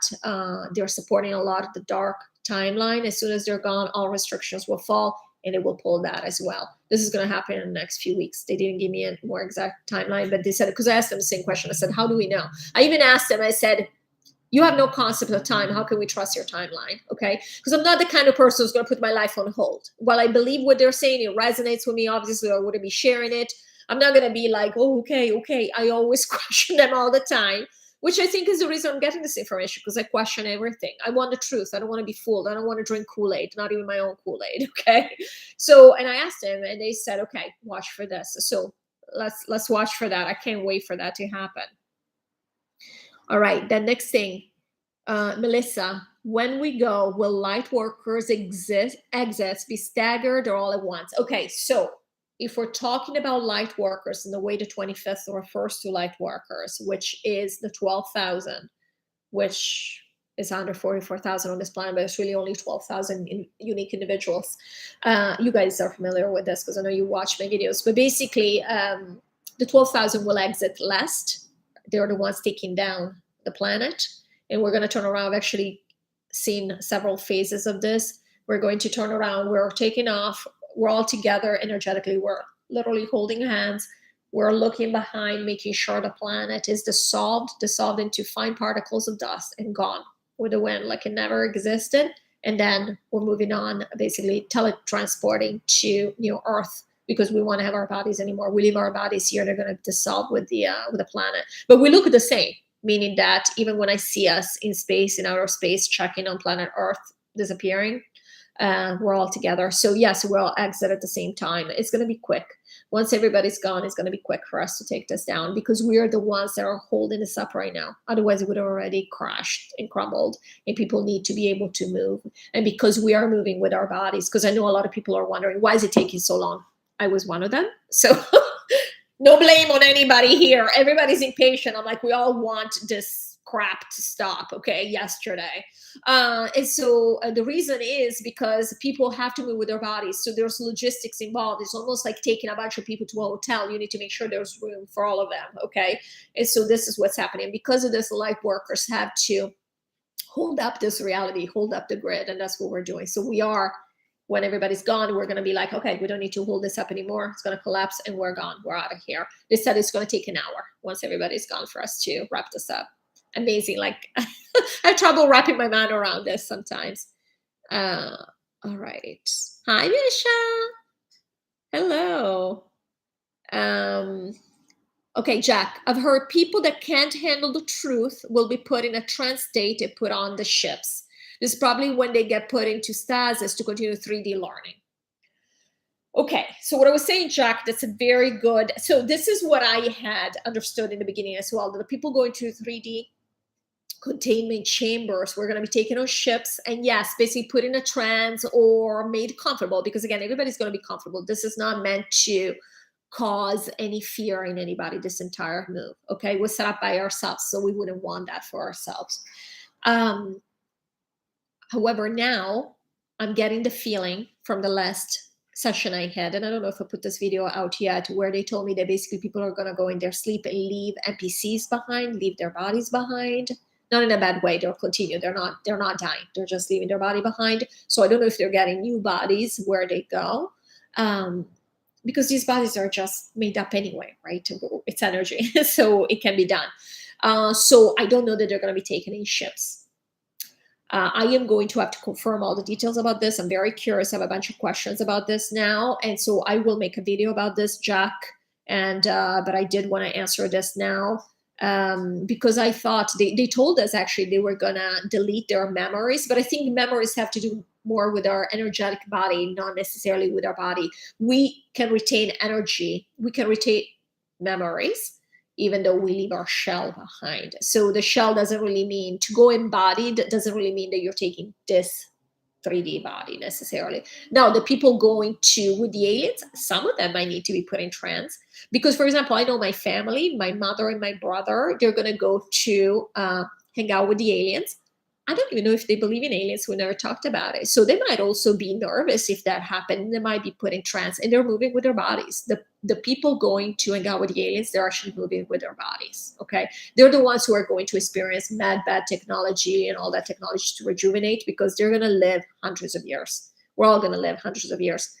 they're supporting a lot of the dark timeline. As soon as they're gone, all restrictions will fall, and it will pull that as well. This is going to happen in the next few weeks. They didn't give me a more exact timeline, but they said, because I asked them the same question. I said, how do we know? I even asked them, I said, you have no concept of time. How can we trust your timeline? Okay. Because I'm not the kind of person who's going to put my life on hold. While I believe what they're saying, it resonates with me. Obviously, I wouldn't be sharing it. I'm not going to be like, oh, okay. I always question them all the time, which I think is the reason I'm getting this information, because I question everything. I want the truth. I don't want to be fooled. I don't want to drink Kool-Aid, not even my own Kool-Aid. Okay. So, and I asked them, and they said, okay, watch for this. So let's watch for that. I can't wait for that to happen. All right, the next thing, Melissa, when we go, will light workers exits be staggered or all at once? Okay, so if we're talking about light workers, and the way the 25th refers to light workers, which is the 12,000, which is under 44,000 on this planet, but it's really only 12,000 unique individuals. You guys are familiar with this because I know you watch my videos, but basically the 12,000 will exit last. They're the ones taking down the planet, and we're going to turn around. I've actually seen several phases of this. We're going to turn around. We're taking off. We're all together energetically. We're literally holding hands. We're looking behind, making sure the planet is dissolved into fine particles of dust and gone with the wind, like it never existed. And then we're moving on, basically teletransporting to Earth, because we want to have our bodies anymore. We leave our bodies here; they're going to dissolve with the planet. But we look the same, meaning that even when I see us in space, in outer space, checking on planet Earth disappearing, we're all together. So yes, we'll all exit at the same time. It's going to be quick. Once everybody's gone, it's going to be quick for us to take this down, because we are the ones that are holding this up right now. Otherwise, it would have already crashed and crumbled, and people need to be able to move. And because we are moving with our bodies, because I know a lot of people are wondering, why is it taking so long? I was one of them. So no blame on anybody here. Everybody's impatient. I'm like, we all want this crap to stop, okay, yesterday. And so the reason is because people have to move with their bodies. So there's logistics involved. It's almost like taking a bunch of people to a hotel. You need to make sure there's room for all of them, okay? And so this is what's happening. Because of this, light workers have to hold up this reality, hold up the grid, and that's what we're doing. So we are, when everybody's gone, we're going to be like, okay, we don't need to hold this up anymore. It's going to collapse, and we're gone. We're out of here. They said it's going to take an hour once everybody's gone for us to wrap this up. Amazing. Like I have trouble wrapping my mind around this sometimes. All right. Hi, Misha. Hello. Okay, Jack, I've heard people that can't handle the truth will be put in a trance state and put on the ships. This is probably when they get put into stasis to continue 3D learning. Okay, so what I was saying, Jack, that's a very good. So this is what I had understood in the beginning as well, that the people going to 3D containment chambers, we're going to be taken on ships, and yes, basically put in a trance or made comfortable, because again, everybody's going to be comfortable. This is not meant to cause any fear in anybody, this entire move. Okay, we're set up by ourselves, so we wouldn't want that for ourselves. However, now I'm getting the feeling from the last session I had, and I don't know if I put this video out yet, where they told me that basically people are going to go in their sleep and leave NPCs behind, leave their bodies behind. Not in a bad way. They'll continue. They're not dying. They're just leaving their body behind. So I don't know if they're getting new bodies where they go, because these bodies are just made up anyway, right? It's energy, so it can be done. So I don't know that they're going to be taken in ships. I am going to have to confirm all the details about this. I'm very curious. I have a bunch of questions about this now, and so I will make a video about this, Jack. And but I did want to answer this now, because I thought they told us actually they were gonna delete their memories, but I think memories have to do more with our energetic body, not necessarily with our body. We can retain energy, we can retain memories, even though we leave our shell behind. So the shell doesn't really mean to go embodied, doesn't really mean that you're taking this 3D body necessarily. Now, the people going to with the aliens, some of them might need to be put in trance. Because, for example, I know my family, my mother and my brother, they're going to go to hang out with the aliens. I don't even know if they believe in aliens. We never talked about it. So they might also be nervous if that happened. They might be put in trance, and they're moving with their bodies. The people going to hang out with the aliens, they're actually moving with their bodies. Okay. They're the ones who are going to experience mad, bad technology and all that technology to rejuvenate, because they're going to live hundreds of years. We're all going to live hundreds of years,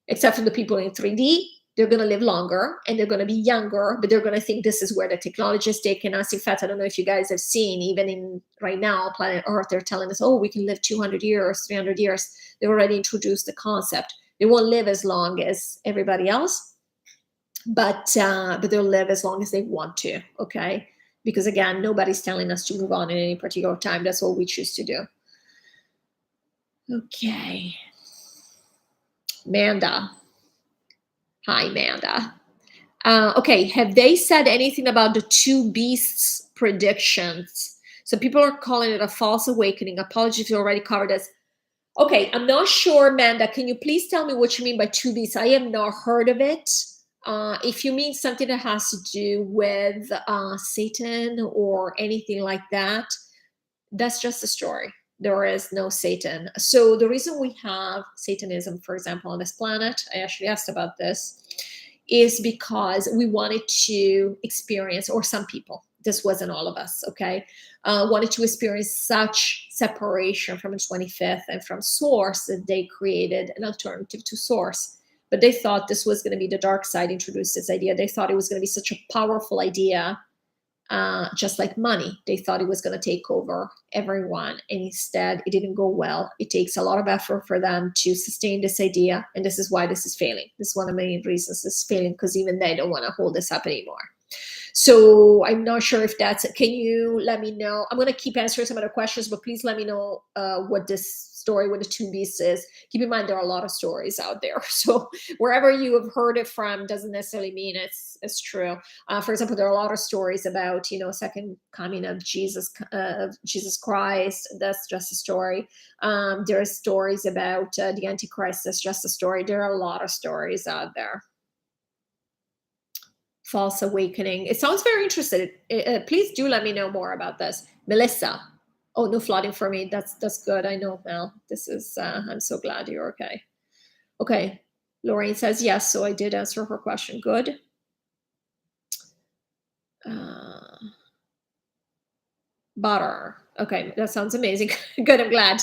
except for the people in 3D. They're going to live longer and they're going to be younger, but they're going to think this is where the technology is taking us. In fact, I don't know if you guys have seen, even in right now, planet Earth, they're telling us, oh, we can live 200 years, 300 years. They've already introduced the concept. They won't live as long as everybody else, but they'll live as long as they want to, okay? Because again, nobody's telling us to move on in any particular time. That's what we choose to do. Okay. Manda. Hi, Manda. Okay, have they said anything about the two beasts predictions? So people are calling it a false awakening. Apologies if you already covered this. Okay, I'm not sure, Amanda. Can you please tell me what you mean by two beasts? I have not heard of it. If you mean something that has to do with Satan or anything like that, that's just a story. There is no Satan. So the reason we have Satanism, for example, on this planet, I actually asked about this, is because we wanted to experience, or some people, this wasn't all of us, okay, wanted to experience such separation from the 25th and from source that they created an alternative to source. But they thought this was going to be the dark side, introduced this idea. They thought it was going to be such a powerful idea, just like money. They thought it was going to take over everyone, and instead it didn't go well. It takes a lot of effort for them to sustain this idea, and this is why this is failing. This is one of the main reasons it's failing, because even they don't want to hold this up anymore. So I'm not sure if that's it. Can you let me know? I'm going to keep answering some other questions, but please let me know what this story with the two beasts is. Keep in mind, there are a lot of stories out there. So wherever you have heard it from doesn't necessarily mean it's true. For example, there are a lot of stories about, second coming of Jesus Christ. That's just a story. There are stories about the Antichrist. That's just a story. There are a lot of stories out there. False awakening. It sounds very interesting. Please do let me know more about this. Melissa. Oh, no flooding for me. That's good. I know, Mel. This is, I'm so glad you're okay. Okay. Lorraine says yes, so I did answer her question. Good. Butter. Okay, that sounds amazing. Good, I'm glad.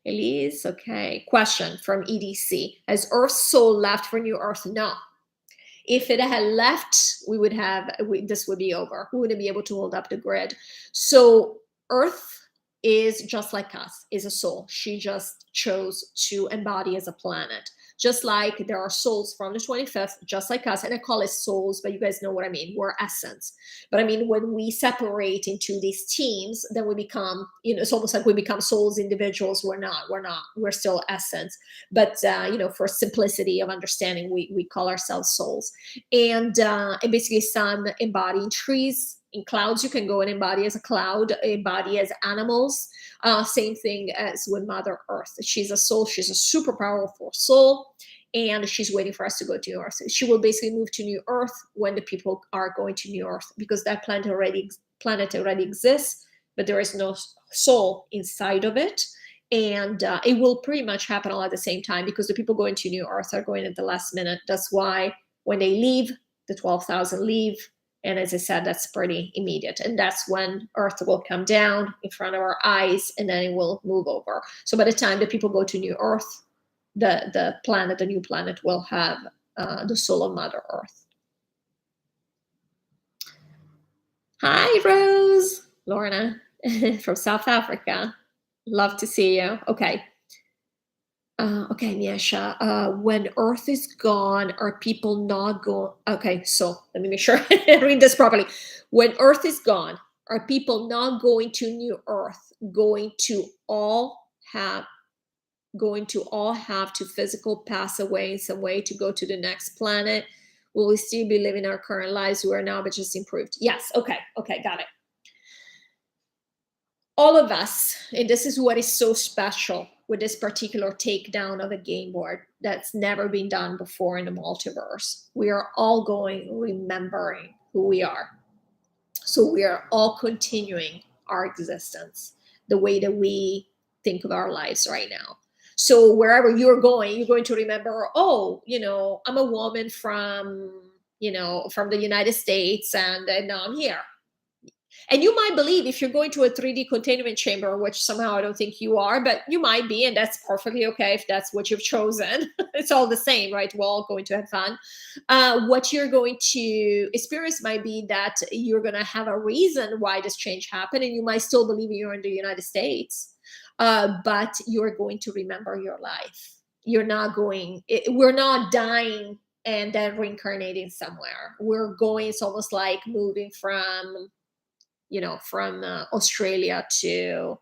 Elise, okay. Question from EDC. Has Earth's soul left for New Earth? No. If it had left, this would be over. We wouldn't be able to hold up the grid. So Earth is just like us, is a soul. She just chose to embody as a planet. Just like there are souls from the 25th, just like us, and I call it souls, but you guys know what I mean. We're essence. But I mean, when we separate into these teams, then we become, it's almost like we become souls, individuals. We're not. We're still essence. But for simplicity of understanding, we call ourselves souls. And basically, some embody in trees. In clouds, you can go and embody as a cloud, embody as animals. Same thing as with Mother Earth. She's a soul. She's a super powerful soul, and she's waiting for us to go to New Earth. She will basically move to New Earth when the people are going to New Earth, because that planet already exists, but there is no soul inside of it. And it will pretty much happen all at the same time, because the people going to New Earth are going at the last minute. That's why when they leave, the 12,000 leave. And as I said, that's pretty immediate. And that's when Earth will come down in front of our eyes, and then it will move over. So by the time the people go to New Earth, the new planet will have the soul of Mother Earth. Hi, Rose. Lorna from South Africa. Love to see you. Okay. Okay, Miesha. When Earth is gone, are people not going? Okay, so let me make sure I read this properly. When Earth is gone, are people not going to New Earth? Have going to all have to physical pass away in some way to go to the next planet? Will we still be living our current lives we are now, but just improved? Yes. Okay. Okay. Got it. All of us, and this is what is so special with this particular takedown of a game board that's never been done before in the multiverse. We are all going remembering who we are. So we are all continuing our existence the way that we think of our lives right now. So wherever you're going to remember, oh, I'm a woman from the United States, and now I'm here. And you might believe if you're going to a 3D containment chamber, which somehow I don't think you are, but you might be, and that's perfectly okay if that's what you've chosen. It's all the same, right? We're all going to have fun. What you're going to experience might be that you're going to have a reason why this change happened, and you might still believe you're in the United States, but you're going to remember your life. We're not dying and then reincarnating somewhere. We're going, it's almost like moving from Australia to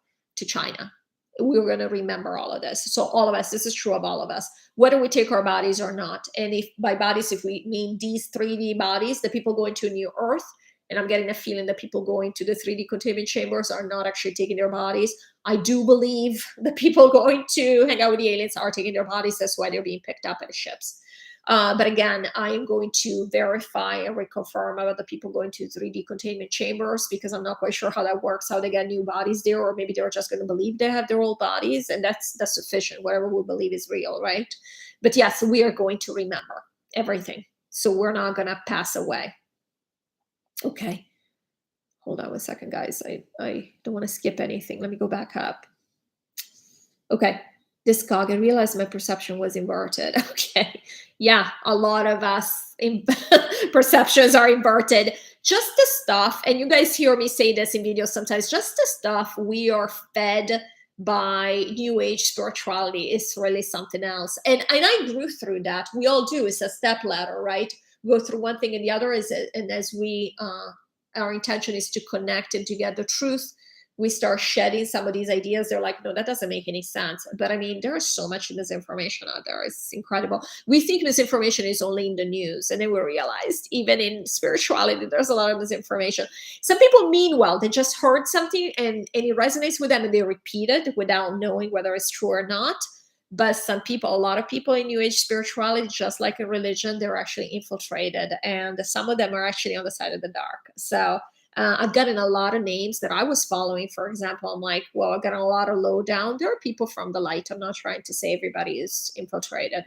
China. We're going to remember all of this. So all of us, this is true of all of us, whether we take our bodies or not. And if by bodies, if we mean these 3D bodies, the people going to New Earth, and I'm getting a feeling that people going to the 3D containment chambers are not actually taking their bodies. I do believe the people going to hang out with the aliens are taking their bodies. That's why they're being picked up at the ships. But again, I am going to verify and reconfirm about the people going to 3D containment chambers, because I'm not quite sure how that works, how they get new bodies there, or maybe they're just going to believe they have their old bodies, and that's sufficient. Whatever we believe is real, right? But yes, we are going to remember everything. So we're not going to pass away. Okay. Hold on a second, guys. I don't want to skip anything. Let me go back up. Okay. This cog, I realized my perception was inverted. Okay. Yeah, a lot of us perceptions are inverted. Just the stuff, and you guys hear me say this in videos sometimes, just the stuff we are fed by New Age spirituality is really something else. And I grew through that. We all do. It's a step ladder, right? We go through one thing and the other, and as we our intention is to connect and to get the truth, we start shedding some of these ideas. They're like, no, that doesn't make any sense. But I mean, there is so much misinformation out there. It's incredible. We think misinformation is only in the news. And then we realized even in spirituality, there's a lot of misinformation. Some people mean well. They just heard something and it resonates with them and they repeat it without knowing whether it's true or not. But some people, a lot of people in New Age spirituality, just like in religion, they're actually infiltrated. And some of them are actually on the side of the dark. So I've gotten a lot of names that I was following. For example, I'm like, well, I've gotten a lot of lowdown. There are people from the light. I'm not trying to say everybody is infiltrated,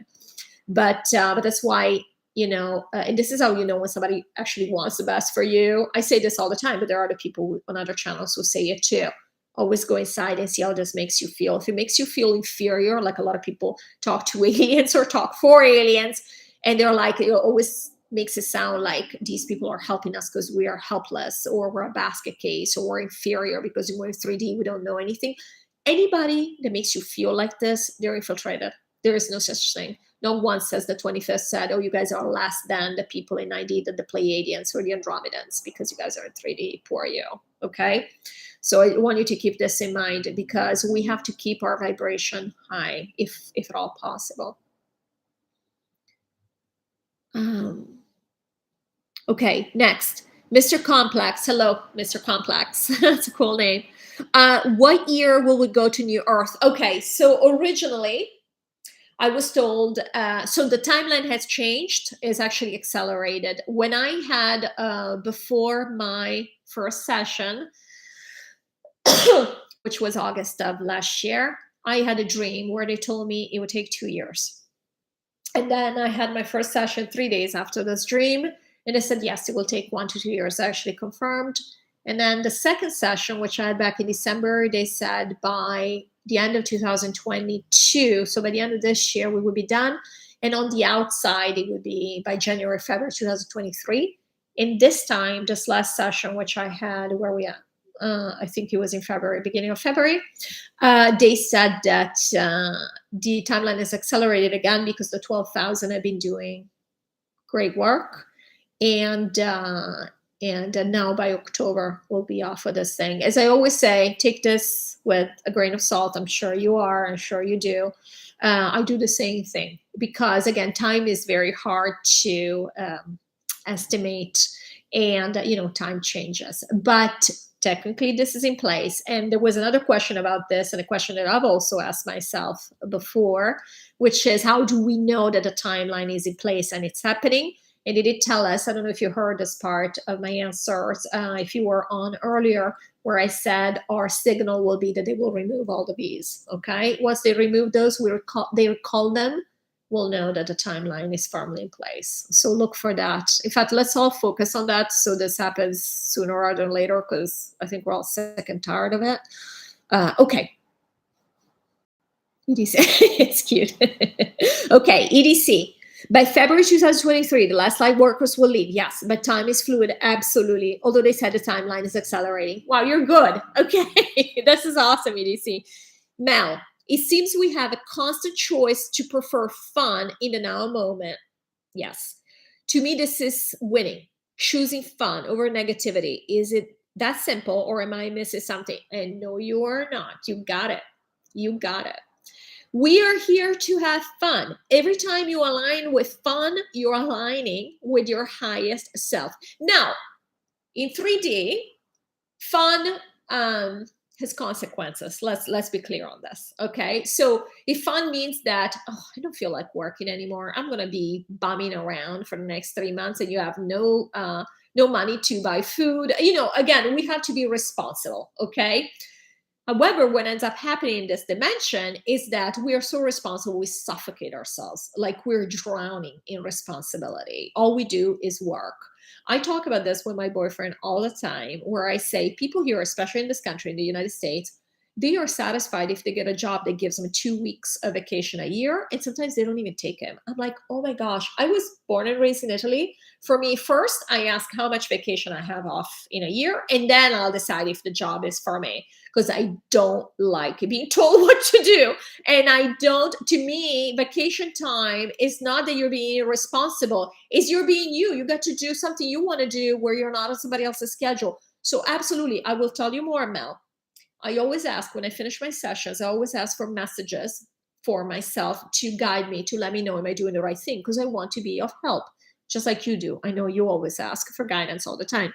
but that's why, and this is how you know when somebody actually wants the best for you. I say this all the time, but there are other people on other channels who say it too. Always go inside and see how this makes you feel. If it makes you feel inferior, like a lot of people talk to aliens or talk for aliens, and they're like, it always makes it sound like these people are helping us because we are helpless, or we're a basket case, or we're inferior because we're in 3D, we don't know anything. Anybody that makes you feel like this, they're infiltrated. There is no such thing. No one says the 25th said, oh, you guys are less than the people in 9D, the Pleiadians or the Andromedans, because you guys are in 3D. Poor you. Okay. So I want you to keep this in mind, because we have to keep our vibration high if at all possible. Okay, next. Mr. Complex. Hello, Mr. Complex. That's a cool name. What year will we go to New Earth? Okay, so originally I was told, so the timeline has changed, is actually accelerated. When I had, before my first session, which was August of last year, I had a dream where they told me it would take 2 years. And then I had my first session 3 days after this dream. And they said, yes, it will take 1 to 2 years. I actually confirmed. And then the second session, which I had back in December, they said by the end of 2022, so by the end of this year, we would be done. And on the outside, it would be by January, February 2023. In this time, this last session, which I had, where we at? I think it was in February, beginning of February. They said that the timeline is accelerated again because the 12,000 have been doing great work, and now by October we'll be off of this thing. As I always say, take this with a grain of salt. I'm sure you are. I'm sure you do. I do the same thing because, again, time is very hard to estimate, and time changes. But technically, this is in place. And there was another question about this, and a question that I've also asked myself before, which is, how do we know that the timeline is in place and it's happening? And it did tell us, I don't know if you heard this part of my answers, if you were on earlier, where I said our signal will be that they will remove all the bees. Okay, once they remove those, they recall them, we'll know that the timeline is firmly in place. So look for that. In fact, let's all focus on that so this happens sooner rather than later, because I think we're all sick and tired of it. Okay. EDC, it's cute. Okay, EDC. By February 2023, the last light workers will leave. Yes, but time is fluid, absolutely. Although they said the timeline is accelerating. Wow, you're good. Okay, this is awesome, EDC. Now, it seems we have a constant choice to prefer fun in the now moment. Yes. To me, this is winning. Choosing fun over negativity. Is it that simple, or am I missing something? And no, you are not. You got it. You got it. We are here to have fun. Every time you align with fun, you're aligning with your highest self. Now, in 3D, fun has consequences. Let's be clear on this. Okay, so if fun means that, oh, I don't feel like working anymore, I'm gonna be bumming around for the next 3 months, and you have no money to buy food. Again, we have to be responsible. Okay. However, what ends up happening in this dimension is that we are so responsible, we suffocate ourselves, like we're drowning in responsibility. All we do is work. I talk about this with my boyfriend all the time, where I say people here, especially in this country, in the United States, they are satisfied if they get a job that gives them 2 weeks of vacation a year, and sometimes they don't even take him. I'm like, oh my gosh, I was born and raised in Italy. For me, first, I ask how much vacation I have off in a year, and then I'll decide if the job is for me, because I don't like being told what to do. And to me, vacation time is not that you're being irresponsible, it's you're being you. You got to do something you want to do where you're not on somebody else's schedule. So absolutely, I will tell you more, Mel. I always ask, when I finish my sessions, I always ask for messages for myself to guide me, to let me know, am I doing the right thing? Because I want to be of help, just like you do. I know you always ask for guidance all the time.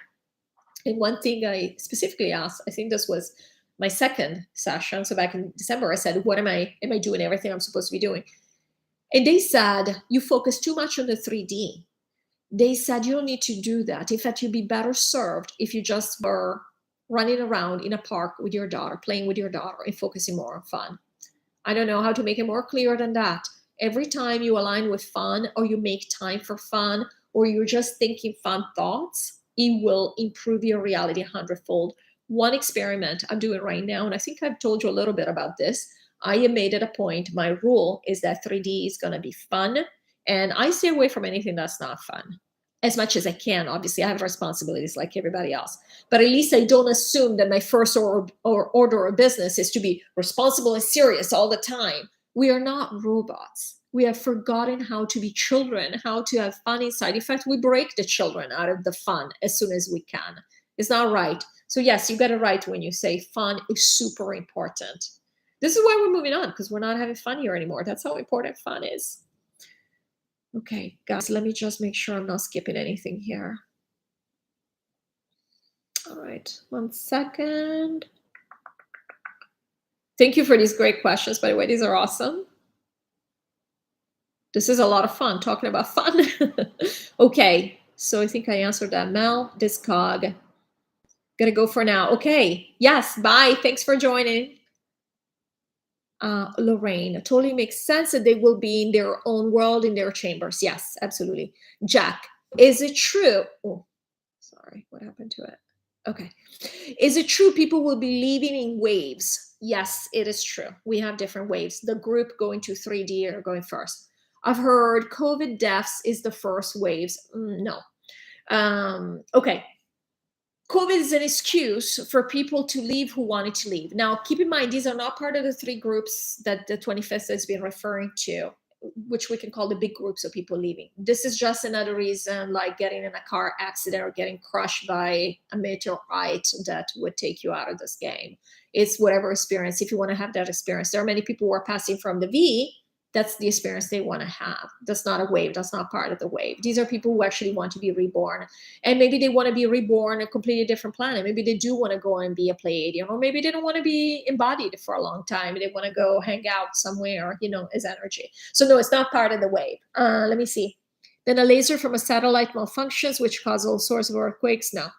And one thing I specifically asked, I think this was my second session. So back in December, I said, am I doing everything I'm supposed to be doing? And they said, you focus too much on the 3D. They said, you don't need to do that. In fact, you'd be better served if you just were running around in a park with your daughter, playing with your daughter, and focusing more on fun. I don't know how to make it more clear than that. Every time you align with fun, or you make time for fun, or you're just thinking fun thoughts, it will improve your reality 100-fold. One experiment I'm doing right now, and I think I've told you a little bit about this, I have made it a point, my rule is that 3D is going to be fun, and I stay away from anything that's not fun as much as I can. Obviously, I have responsibilities like everybody else, but at least I don't assume that my first order of business is to be responsible and serious all the time. We are not robots. We have forgotten how to be children, how to have fun inside. In fact, we break the children out of the fun as soon as we can. It's not right. So yes, you got it right when you say fun is super important. This is why we're moving on, because we're not having fun here anymore. That's how important fun is. Okay, guys, let me just make sure I'm not skipping anything here. All right, 1 second. Thank you for these great questions, by the way. These are awesome. This is a lot of fun, talking about fun. Okay, so I think I answered that. Mel, Discog. Gotta go for now. Okay, yes, bye. Thanks for joining. Lorraine, totally makes sense that they will be in their own world, in their chambers. Yes, absolutely. Jack, is it true? Oh, sorry, what happened to it? Okay. Is it true people will be leaving in waves? Yes, it is true. We have different waves. The group going to 3D are going first. I've heard COVID deaths is the first waves. No. Okay. COVID is an excuse for people to leave who wanted to leave. Now, keep in mind, these are not part of the three groups that the 25th has been referring to, which we can call the big groups of people leaving. This is just another reason, like getting in a car accident or getting crushed by a meteorite, that would take you out of this game. It's whatever experience, if you want to have that experience. There are many people who are passing from the V. That's the experience they want to have. That's not a wave. That's not part of the wave. These are people who actually want to be reborn. And maybe they want to be reborn a completely different planet. Maybe they do want to go and be a Pleiadian, or maybe they don't want to be embodied for a long time. They want to go hang out somewhere, as energy. So no, it's not part of the wave. Let me see. Then a laser from a satellite malfunctions, which cause all sorts of earthquakes. No.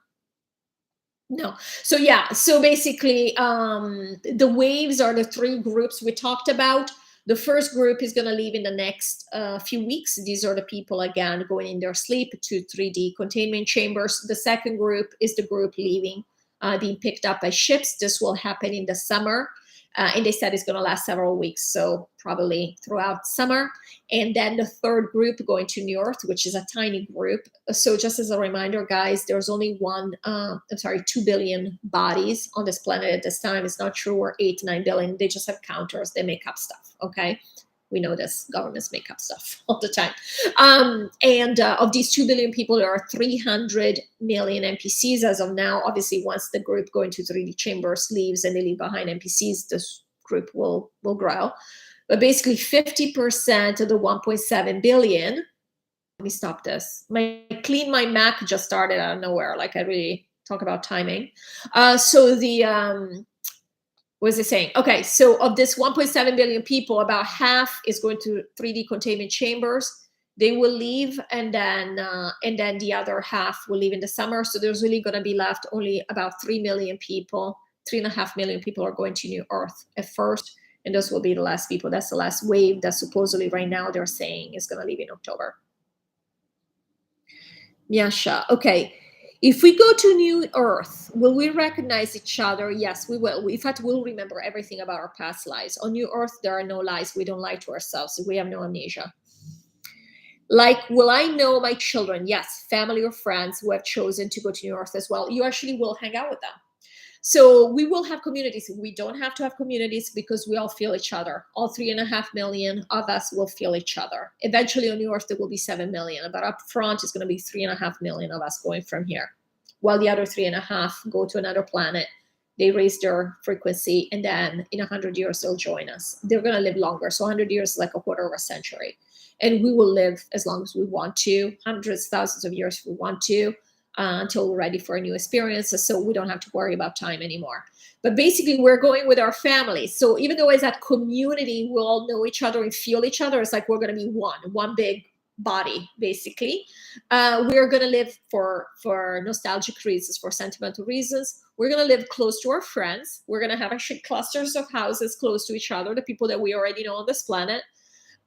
So yeah, so basically the waves are the three groups we talked about. The first group is going to leave in the next few weeks. These are the people, again, going in their sleep to 3D containment chambers. The second group is the group leaving, being picked up by ships. This will happen in the summer. And they said it's going to last several weeks, so probably throughout summer. And then the third group going to New Earth, which is a tiny group. So just as a reminder, guys, there's only 2 billion bodies on this planet at this time. It's not true, or 8, 9 billion. They just have counters. They make up stuff, okay? We know this. Governments make up stuff all the time. And of these 2 billion people, there are 300 million NPCs as of now. Obviously, once the group going to 3D chambers leaves and they leave behind NPCs, this group will grow. But basically, 50% of the 1.7 billion. Let me stop this. Clean my Mac just started out of nowhere. Like, I really talk about timing. What was it saying? Okay, so of this 1.7 billion people, about half is going to 3D containment chambers. They will leave, and then the other half will leave in the summer. So there's really going to be left only about 3 million people. 3.5 million people are going to New Earth at first, and those will be the last people. That's the last wave that supposedly right now they're saying is going to leave in October. Yasha, okay. If we go to New Earth, will we recognize each other? Yes, we will. In fact, we'll remember everything about our past lives. On New Earth, there are no lies. We don't lie to ourselves. We have no amnesia. Like, will I know my children? Yes, family or friends who have chosen to go to New Earth as well. You actually will hang out with them. So we will have communities. We don't have to have communities because we all feel each other. All 3.5 million of us will feel each other. Eventually on New Earth, there will be 7 million, but up front, it's going to be 3.5 million of us going from here. While the other 3.5 go to another planet, they raise their frequency, and then in 100 years, they'll join us. They're going to live longer. So 100 years is like a quarter of a century. And we will live as long as we want to, hundreds, thousands of years if we want to. Until we're ready for a new experience, so we don't have to worry about time anymore. But basically, we're going with our families. So even though as that community, we all know each other and feel each other, it's like we're going to be one big body, basically. We're going to live for nostalgic reasons, for sentimental reasons. We're going to live close to our friends. We're going to have actually clusters of houses close to each other, the people that we already know on this planet.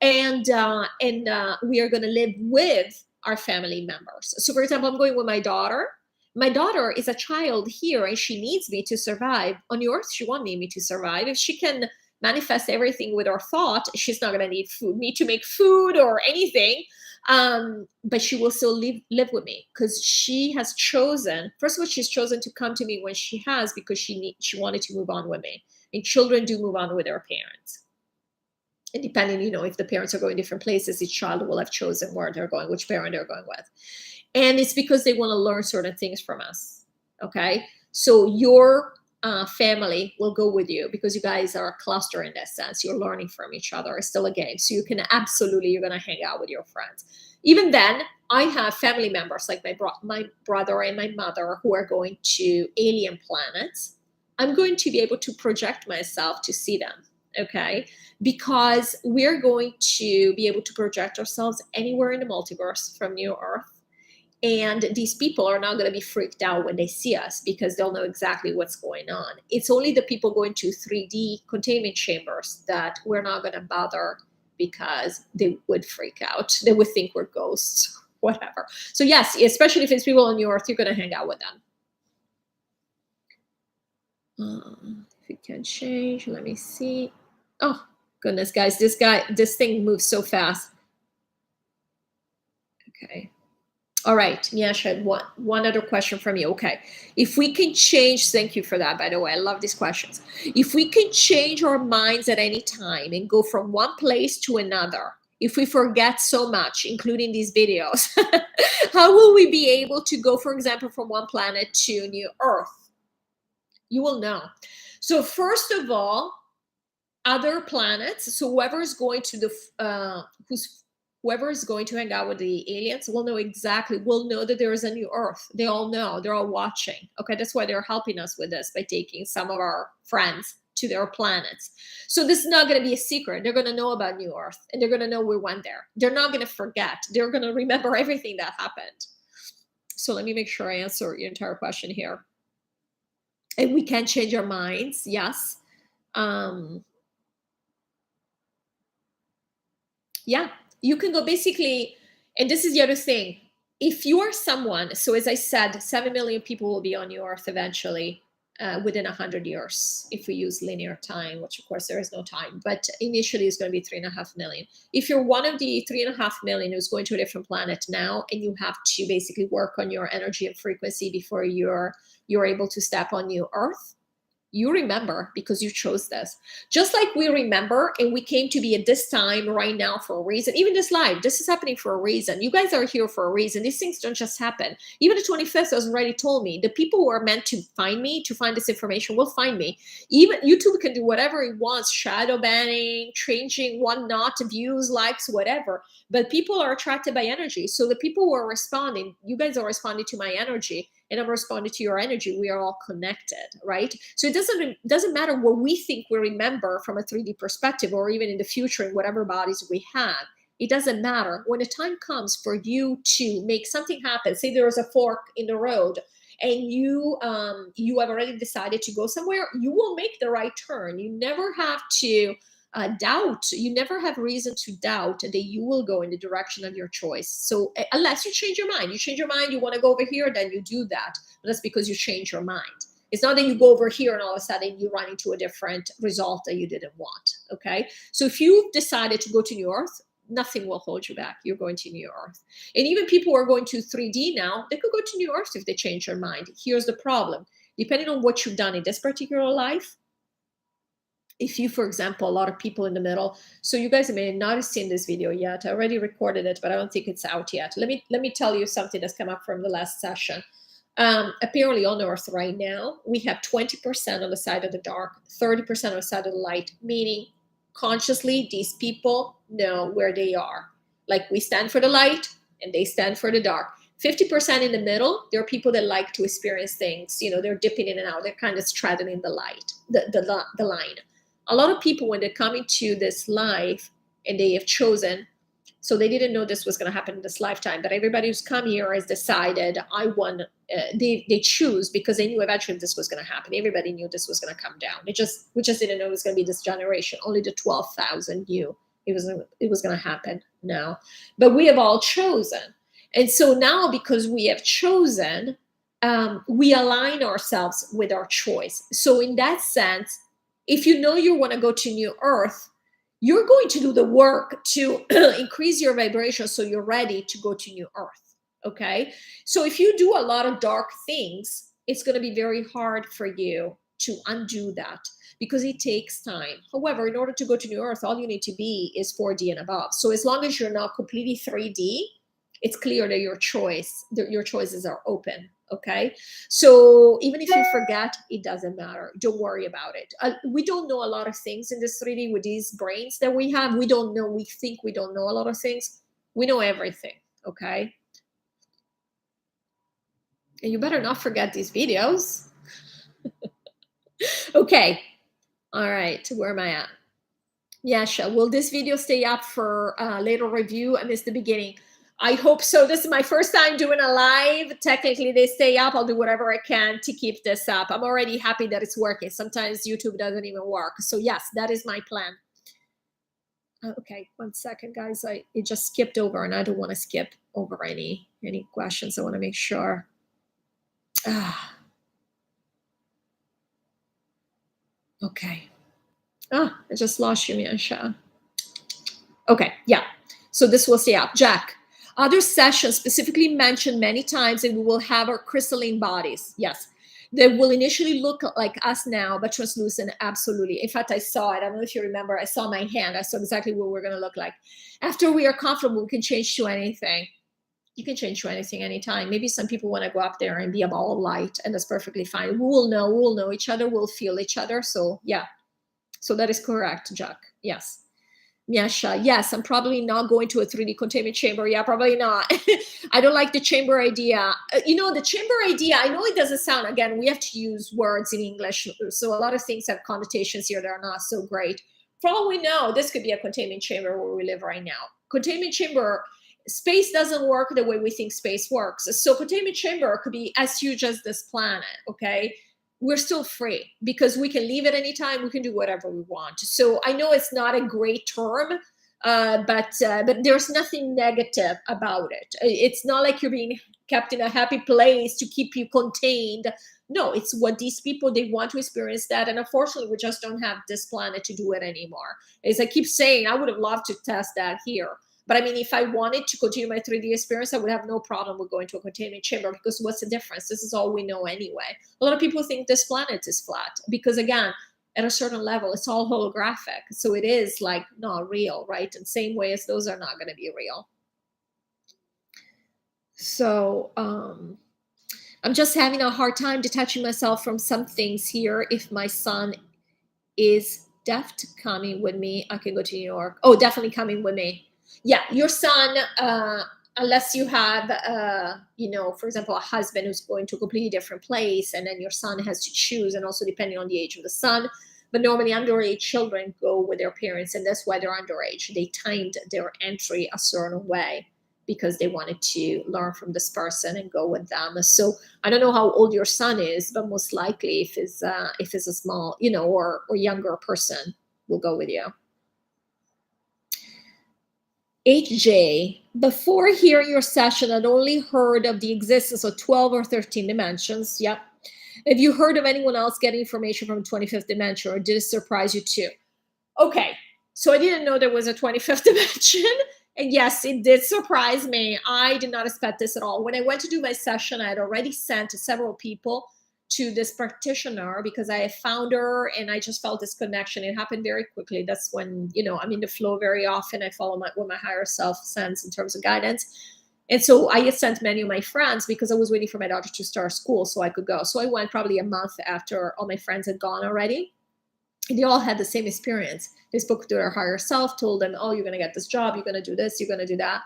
And we are going to live with our family members. So for example, I'm going with my daughter. My daughter is a child here and she needs me to survive. On New Earth, she won't need me to survive. If she can manifest everything with her thought, she's not going to need me to make food or anything. But she will still live with me because she has chosen, first of all, she's chosen to come to me when she has, because she wanted to move on with me. And children do move on with their parents. And depending, if the parents are going different places, each child will have chosen where they're going, which parent they're going with. And it's because they want to learn certain things from us, okay? So your family will go with you because you guys are a cluster in that sense. You're learning from each other. It's still a game. So you're going to hang out with your friends. Even then, I have family members like my brother and my mother who are going to alien planets. I'm going to be able to project myself to see them, okay? Because we're going to be able to project ourselves anywhere in the multiverse from New Earth. And these people are not going to be freaked out when they see us because they'll know exactly what's going on. It's only the people going to 3D containment chambers that we're not going to bother because they would freak out. They would think we're ghosts, whatever. So yes, especially if it's people on New Earth, you're going to hang out with them. If it can change, let me see. Oh, goodness, guys, this thing moves so fast. Okay. All right, Nyasha, one other question from you. Okay. If we can change, thank you for that, by the way. I love these questions. If we can change our minds at any time and go from one place to another, if we forget so much, including these videos, how will we be able to go, for example, from one planet to new Earth? You will know. So first of all, other planets, so whoever is going to the whoever is going to hang out with the aliens will know exactly, will know that there is a new Earth. They all know, they're all watching. Okay, that's why they're helping us with this, by taking some of our friends to their planets. So this is not going to be a secret. They're going to know about new Earth, and they're going to know we went there. They're not going to forget. They're going to remember everything that happened. So let me make sure I answer your entire question here. And we can change our minds, yes. Yeah, you can go basically, and this is the other thing. If you are someone, so as I said, 7 million people will be on your Earth eventually, within 100 years, if we use linear time, which of course there is no time, but initially it's going to be 3.5 million. If you're one of the 3.5 million who's going to a different planet now, and you have to basically work on your energy and frequency before you're able to step on new Earth, you remember because you chose this. Just like we remember, and we came to be at this time right now for a reason. Even this live, this is happening for a reason. You guys are here for a reason. These things don't just happen. Even the 25th has already told me the people who are meant to find me, to find this information, will find me. Even YouTube can do whatever it wants, shadow banning, changing one not views, likes, whatever. But people are attracted by energy. So the people who are responding, you guys are responding to my energy, and I'm responding to your energy. We are all connected, right? So it doesn't matter what we think we remember from a 3D perspective, or even in the future in whatever bodies we have. It doesn't matter. When the time comes for you to make something happen, say there is a fork in the road, and you have already decided to go somewhere, you will make the right turn. You never have to doubt. You never have reason to doubt that you will go in the direction of your choice. So unless you change your mind, you want to go over here, then you do that. But that's because you change your mind. It's not that you go over here and all of a sudden you run into a different result that you didn't want. Okay. So if you've decided to go to New Earth, nothing will hold you back. You're going to New Earth. And even people who are going to 3D now, they could go to New Earth if they change their mind. Here's the problem. Depending on what you've done in this particular life, if you, for example, a lot of people in the middle, so you guys may not have seen this video yet. I already recorded it, but I don't think it's out yet. Let me tell you something that's come up from the last session. Apparently on Earth right now, we have 20% on the side of the dark, 30% on the side of the light, meaning consciously these people know where they are. Like we stand for the light and they stand for the dark. 50% in the middle, there are people that like to experience things. They're dipping in and out. They're kind of straddling the light, the line. A lot of people, when they come into this life and they have chosen, so they didn't know this was going to happen in this lifetime, but everybody who's come here has decided they choose because they knew eventually this was going to happen. Everybody knew this was going to come down. We just didn't know it was going to be this generation. Only the 12,000 knew it was going to happen now. But we have all chosen. And so now, because we have chosen, we align ourselves with our choice. So in that sense, if you know you want to go to New Earth, you're going to do the work to increase your vibration so you're ready to go to New Earth. Okay. So if you do a lot of dark things, it's going to be very hard for you to undo that because it takes time. However, in order to go to New Earth, all you need to be is 4D and above. So as long as you're not completely 3D, it's clear that your choices are open. Okay. So even if you forget, it doesn't matter. Don't worry about it. We don't know a lot of things in this 3D with these brains that we have. We don't know. We think we don't know a lot of things. We know everything. Okay. And you better not forget these videos. Okay. All right. Where am I at? Yasha, will this video stay up for later review? I missed the beginning. I hope so. This is my first time doing a live. Technically, they stay up. I'll do whatever I can to keep this up. I'm already happy that it's working. Sometimes YouTube doesn't even work. So yes, that is my plan. Okay, 1 second, guys. It just skipped over, and I don't want to skip over any questions. I want to make sure. Okay. I just lost you, Miasha. Okay, yeah. So this will stay up. Jack, Other sessions specifically mentioned many times that we will have our crystalline bodies. Yes. They will initially look like us now, but translucent, absolutely. In fact, I saw it. I don't know if you remember. I saw my hand. I saw exactly what we're going to look like. After we are comfortable, we can change to anything. You can change to anything anytime. Maybe some people want to go up there and be a ball of light, and that's perfectly fine. We will know. We will know each other. We'll feel each other. So, yeah. So that is correct, Jack. Yes. Miasha, yes, I'm probably not going to a 3D containment chamber. Yeah, probably not. I don't like the chamber idea. The chamber idea, I know it doesn't sound, again, we have to use words in English. So a lot of things have connotations here that are not so great. For all we know, this could be a containment chamber where we live right now. Containment chamber, space doesn't work the way we think space works. So containment chamber could be as huge as this planet, okay? We're still free because we can leave at any time. We can do whatever we want. So I know it's not a great term, but there's nothing negative about it. It's not like you're being kept in a happy place to keep you contained. No, it's what these people, they want to experience that. And unfortunately, we just don't have this planet to do it anymore. As I keep saying, I would have loved to test that here. But I mean, if I wanted to continue my 3D experience, I would have no problem with going to a containment chamber because what's the difference? This is all we know anyway. A lot of people think this planet is flat because, again, at a certain level, it's all holographic. So it is like not real, right? In the same way as those are not going to be real. So I'm just having a hard time detaching myself from some things here. If my son is coming with me, I can go to New York. Oh, definitely coming with me. Yeah, your son, unless you have, for example, a husband who's going to a completely different place, and then your son has to choose, and also depending on the age of the son. But normally underage children go with their parents, and that's why they're underage. They timed their entry a certain way because they wanted to learn from this person and go with them. So I don't know how old your son is, but most likely if it's a small, or younger person will go with you. HJ, before hearing your session, I'd only heard of the existence of 12 or 13 dimensions. Yep. Have you heard of anyone else getting information from 25th dimension, or did it surprise you too? Okay, so I didn't know there was a 25th dimension. And yes, it did surprise me. I did not expect this at all. When I went to do my session, I had already sent several people to this practitioner because I found her and I just felt this connection. It happened very quickly. That's when, I'm in the flow very often. I follow what my higher self sends in terms of guidance. And so I had sent many of my friends because I was waiting for my daughter to start school so I could go. So I went probably a month after all my friends had gone already. And they all had the same experience. They spoke to their higher self, told them, oh, you're going to get this job, you're going to do this, you're going to do that,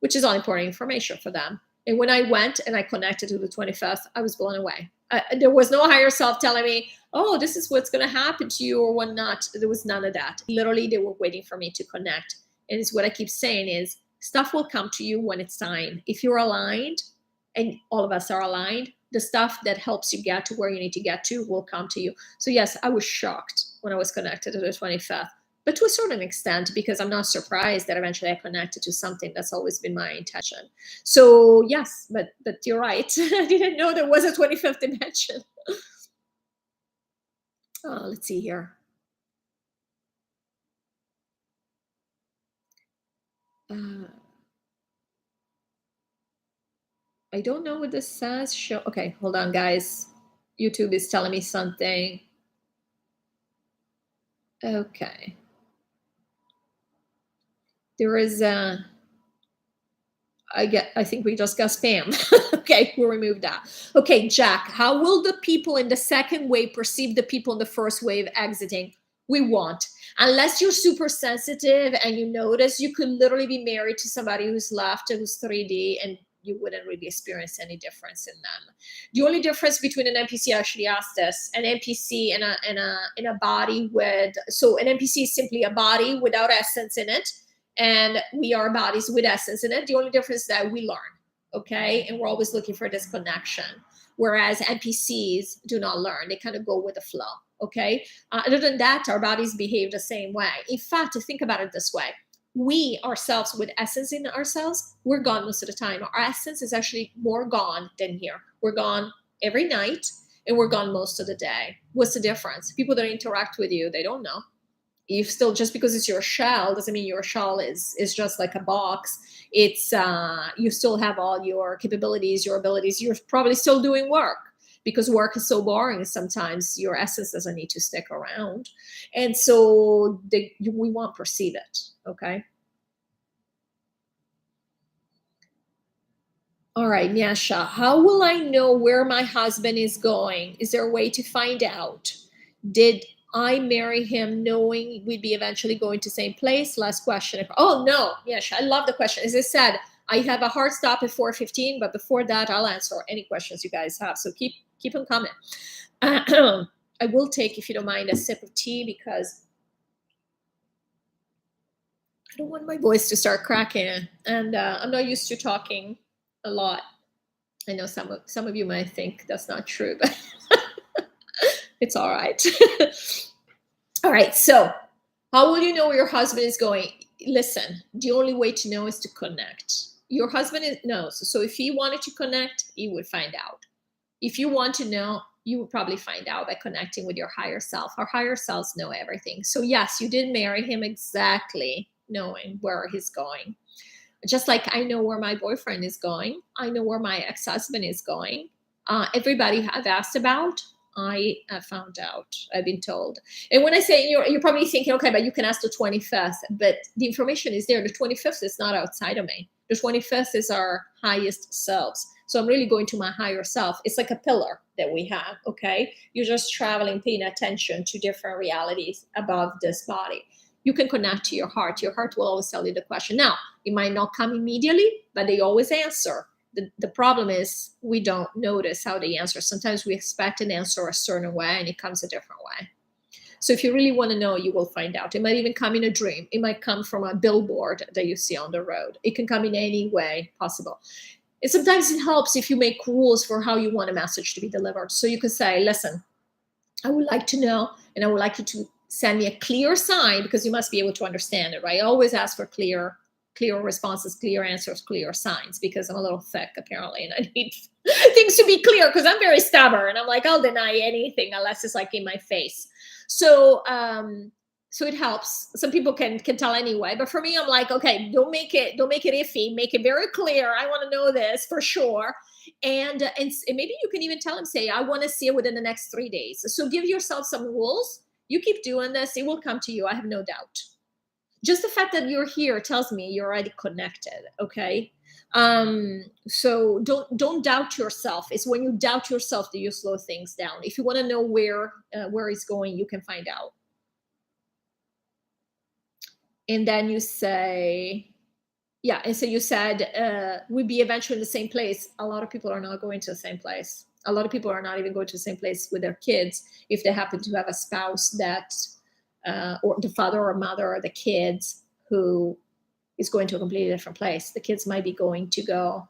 which is all important information for them. And when I went and I connected to the 25th, I was blown away. There was no higher self telling me, oh, this is what's going to happen to you or whatnot. There was none of that. Literally, they were waiting for me to connect. And it's what I keep saying is stuff will come to you when it's time. If you're aligned, and all of us are aligned, the stuff that helps you get to where you need to get to will come to you. So yes, I was shocked when I was connected to the 25th, but to a certain extent, because I'm not surprised that eventually I connected to something. That's always been my intention. So yes, but you're right. I didn't know there was a 25th dimension. Let's see here. I don't know what this says. Okay, hold on, guys. YouTube is telling me something. Okay. There is I think we just got spam. Okay, we'll remove that. Okay, Jack, how will the people in the second wave perceive the people in the first wave exiting? We won't. Unless you're super sensitive and you notice, you could literally be married to somebody who's left, who's 3D, and you wouldn't really experience any difference in them. The only difference between an NPC, I actually asked this, an NPC in a body with, so an NPC is simply a body without essence in it, and we are bodies with essence in it. The only difference is that we learn, okay? And we're always looking for this connection. Whereas NPCs do not learn. They kind of go with the flow, okay? Other than that, our bodies behave the same way. In fact, to think about it this way, we ourselves with essence in ourselves, we're gone most of the time. Our essence is actually more gone than here. We're gone every night and we're gone most of the day. What's the difference? People that interact with you, they don't know. You still, just because it's your shell doesn't mean your shell is just like a box. It's you still have all your capabilities, your abilities. You're probably still doing work, because work is so boring sometimes your essence doesn't need to stick around. And so we won't perceive it. Okay. All right, Nyasha, how will I know where my husband is going? Is there a way to find out? Did I marry him knowing we'd be eventually going to the same place? Last question. Oh, no. Nyasha, I love the question. As I said, I have a hard stop at 4:15, but before that, I'll answer any questions you guys have. So keep them coming. I will take, if you don't mind, a sip of tea, because I don't want my voice to start cracking. And I'm not used to talking a lot. I know some of you might think that's not true, but it's all right. All right. So, how will you know where your husband is going? Listen, the only way to know is to connect. Your husband knows. So, if he wanted to connect, he would find out. If you want to know, you would probably find out by connecting with your higher self. Our higher selves know everything. So, yes, you did marry him exactly knowing where he's going. Just like I know where my boyfriend is going, I know where my ex-husband is going. Everybody I've asked about, I have found out. I've been told. And when I say, you're probably thinking, okay, but you can ask the 25th. But the information is there. The 25th is not outside of me. The 25th is our highest selves. So I'm really going to my higher self. It's like a pillar that we have, okay? You're just traveling, paying attention to different realities above this body. You can connect to your heart. Your heart will always tell you the question. Now, it might not come immediately, but they always answer. The problem is we don't notice how they answer. Sometimes we expect an answer a certain way and it comes a different way. So if you really want to know, you will find out. It might even come in a dream. It might come from a billboard that you see on the road. It can come in any way possible. And sometimes it helps if you make rules for how you want a message to be delivered. So you could say, listen, I would like to know, and I would like you to send me a clear sign, because you must be able to understand it, right? I always ask for clear responses, clear answers, clear signs, because I'm a little thick apparently, and I need things to be clear because I'm very stubborn. I'm like, I'll deny anything unless it's like in my face. So so it helps. Some people can tell anyway, but for me, I'm like, okay, don't make it iffy. Make it very clear. I want to know this for sure. And maybe you can even tell him, say, I want to see it within the next 3 days. So give yourself some rules. You keep doing this, it will come to you. I have no doubt. Just the fact that you're here tells me you're already connected. Okay. So don't doubt yourself. It's when you doubt yourself that you slow things down. If you want to know where he's going, you can find out. And then you say, yeah, and so you said we'd be eventually in the same place. A lot of people are not going to the same place. A lot of people are not even going to the same place with their kids if they happen to have a spouse that, or the father or mother or the kids who is going to a completely different place. The kids might be going to go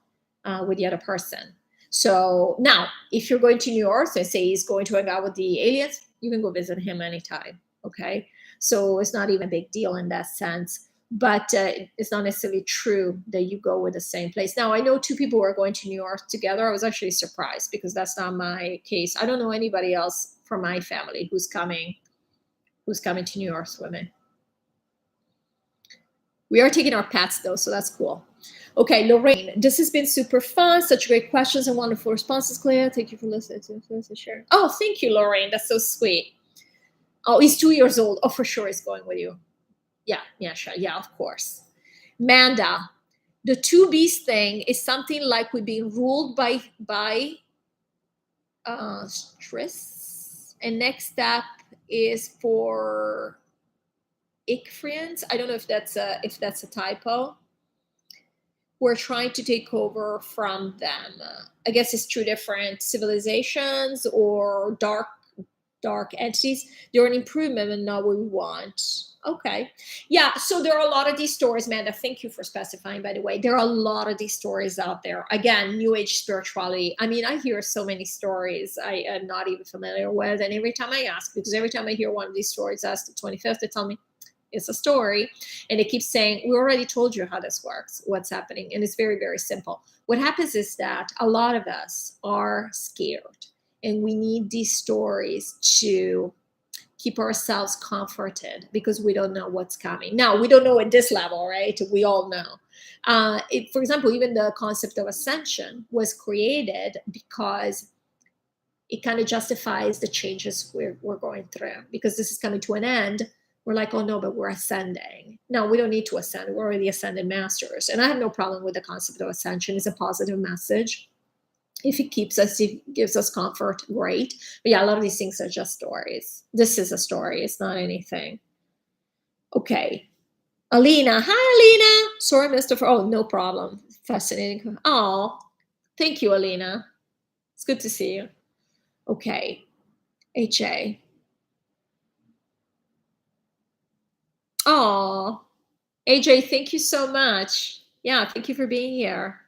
with the other person. So now, if you're going to New York and say he's going to hang out with the aliens, you can go visit him anytime. Okay. So it's not even a big deal in that sense. But it's not necessarily true that you go with the same place. Now, I know 2 people who are going to New York together. I was actually surprised because that's not my case. I don't know anybody else from my family who's coming to New York with me. We are taking our pets though, so that's cool. Okay, Lorraine, this has been super fun. Such great questions and wonderful responses, Claire. Thank you for listening to share. Oh, thank you, Lorraine. That's so sweet. Oh, he's 2 years old. Oh, for sure he's going with you. Yeah, sure. Yeah, of course. Manda, the 2Bs thing is something like we're being ruled by stress. And next step is for Ichthrians. I don't know if that's a typo. We're trying to take over from them. I guess it's 2 different civilizations or dark entities. They're an improvement and not what we want. Okay. Yeah. So there are a lot of these stories, Amanda. Thank you for specifying, by the way. There are a lot of these stories out there. Again, New Age spirituality. I mean, I hear so many stories I am not even familiar with. And every time I ask, because every time I hear one of these stories, ask the 25th, they tell me it's a story. And they keep saying, we already told you how this works, what's happening. And it's very, very simple. What happens is that a lot of us are scared. And we need these stories to keep ourselves comforted because we don't know what's coming. Now, we don't know at this level, right? We all know. For example, even the concept of ascension was created because it kind of justifies the changes we're going through, because this is coming to an end. We're like, oh no, but we're ascending. No, we don't need to ascend. We're already ascended masters. And I have no problem with the concept of ascension. It's a positive message. If it keeps us, if it gives us comfort, great. But yeah, a lot of these things are just stories. This is a story. It's not anything. Okay. Alina. Hi, Alina. Sorry, Mr. Oh, no problem. Fascinating. Oh, thank you, Alina. It's good to see you. Okay. HA. Oh, AJ, thank you so much. Yeah, thank you for being here.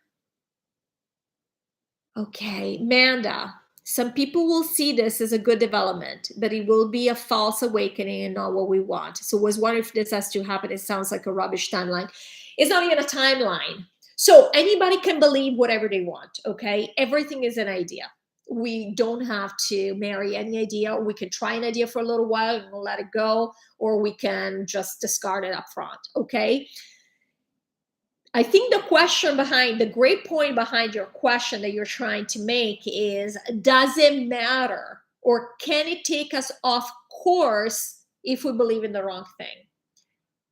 Okay, Manda. Some people will see this as a good development, but it will be a false awakening and not what we want. So, was wondering if this has to happen. It sounds like a rubbish timeline. It's not even a timeline. So, anybody can believe whatever they want. Okay, everything is an idea. We don't have to marry any idea. We can try an idea for a little while and we'll let it go, or we can just discard it up front. Okay. I think the great point behind your question that you're trying to make is, does it matter, or can it take us off course if we believe in the wrong thing?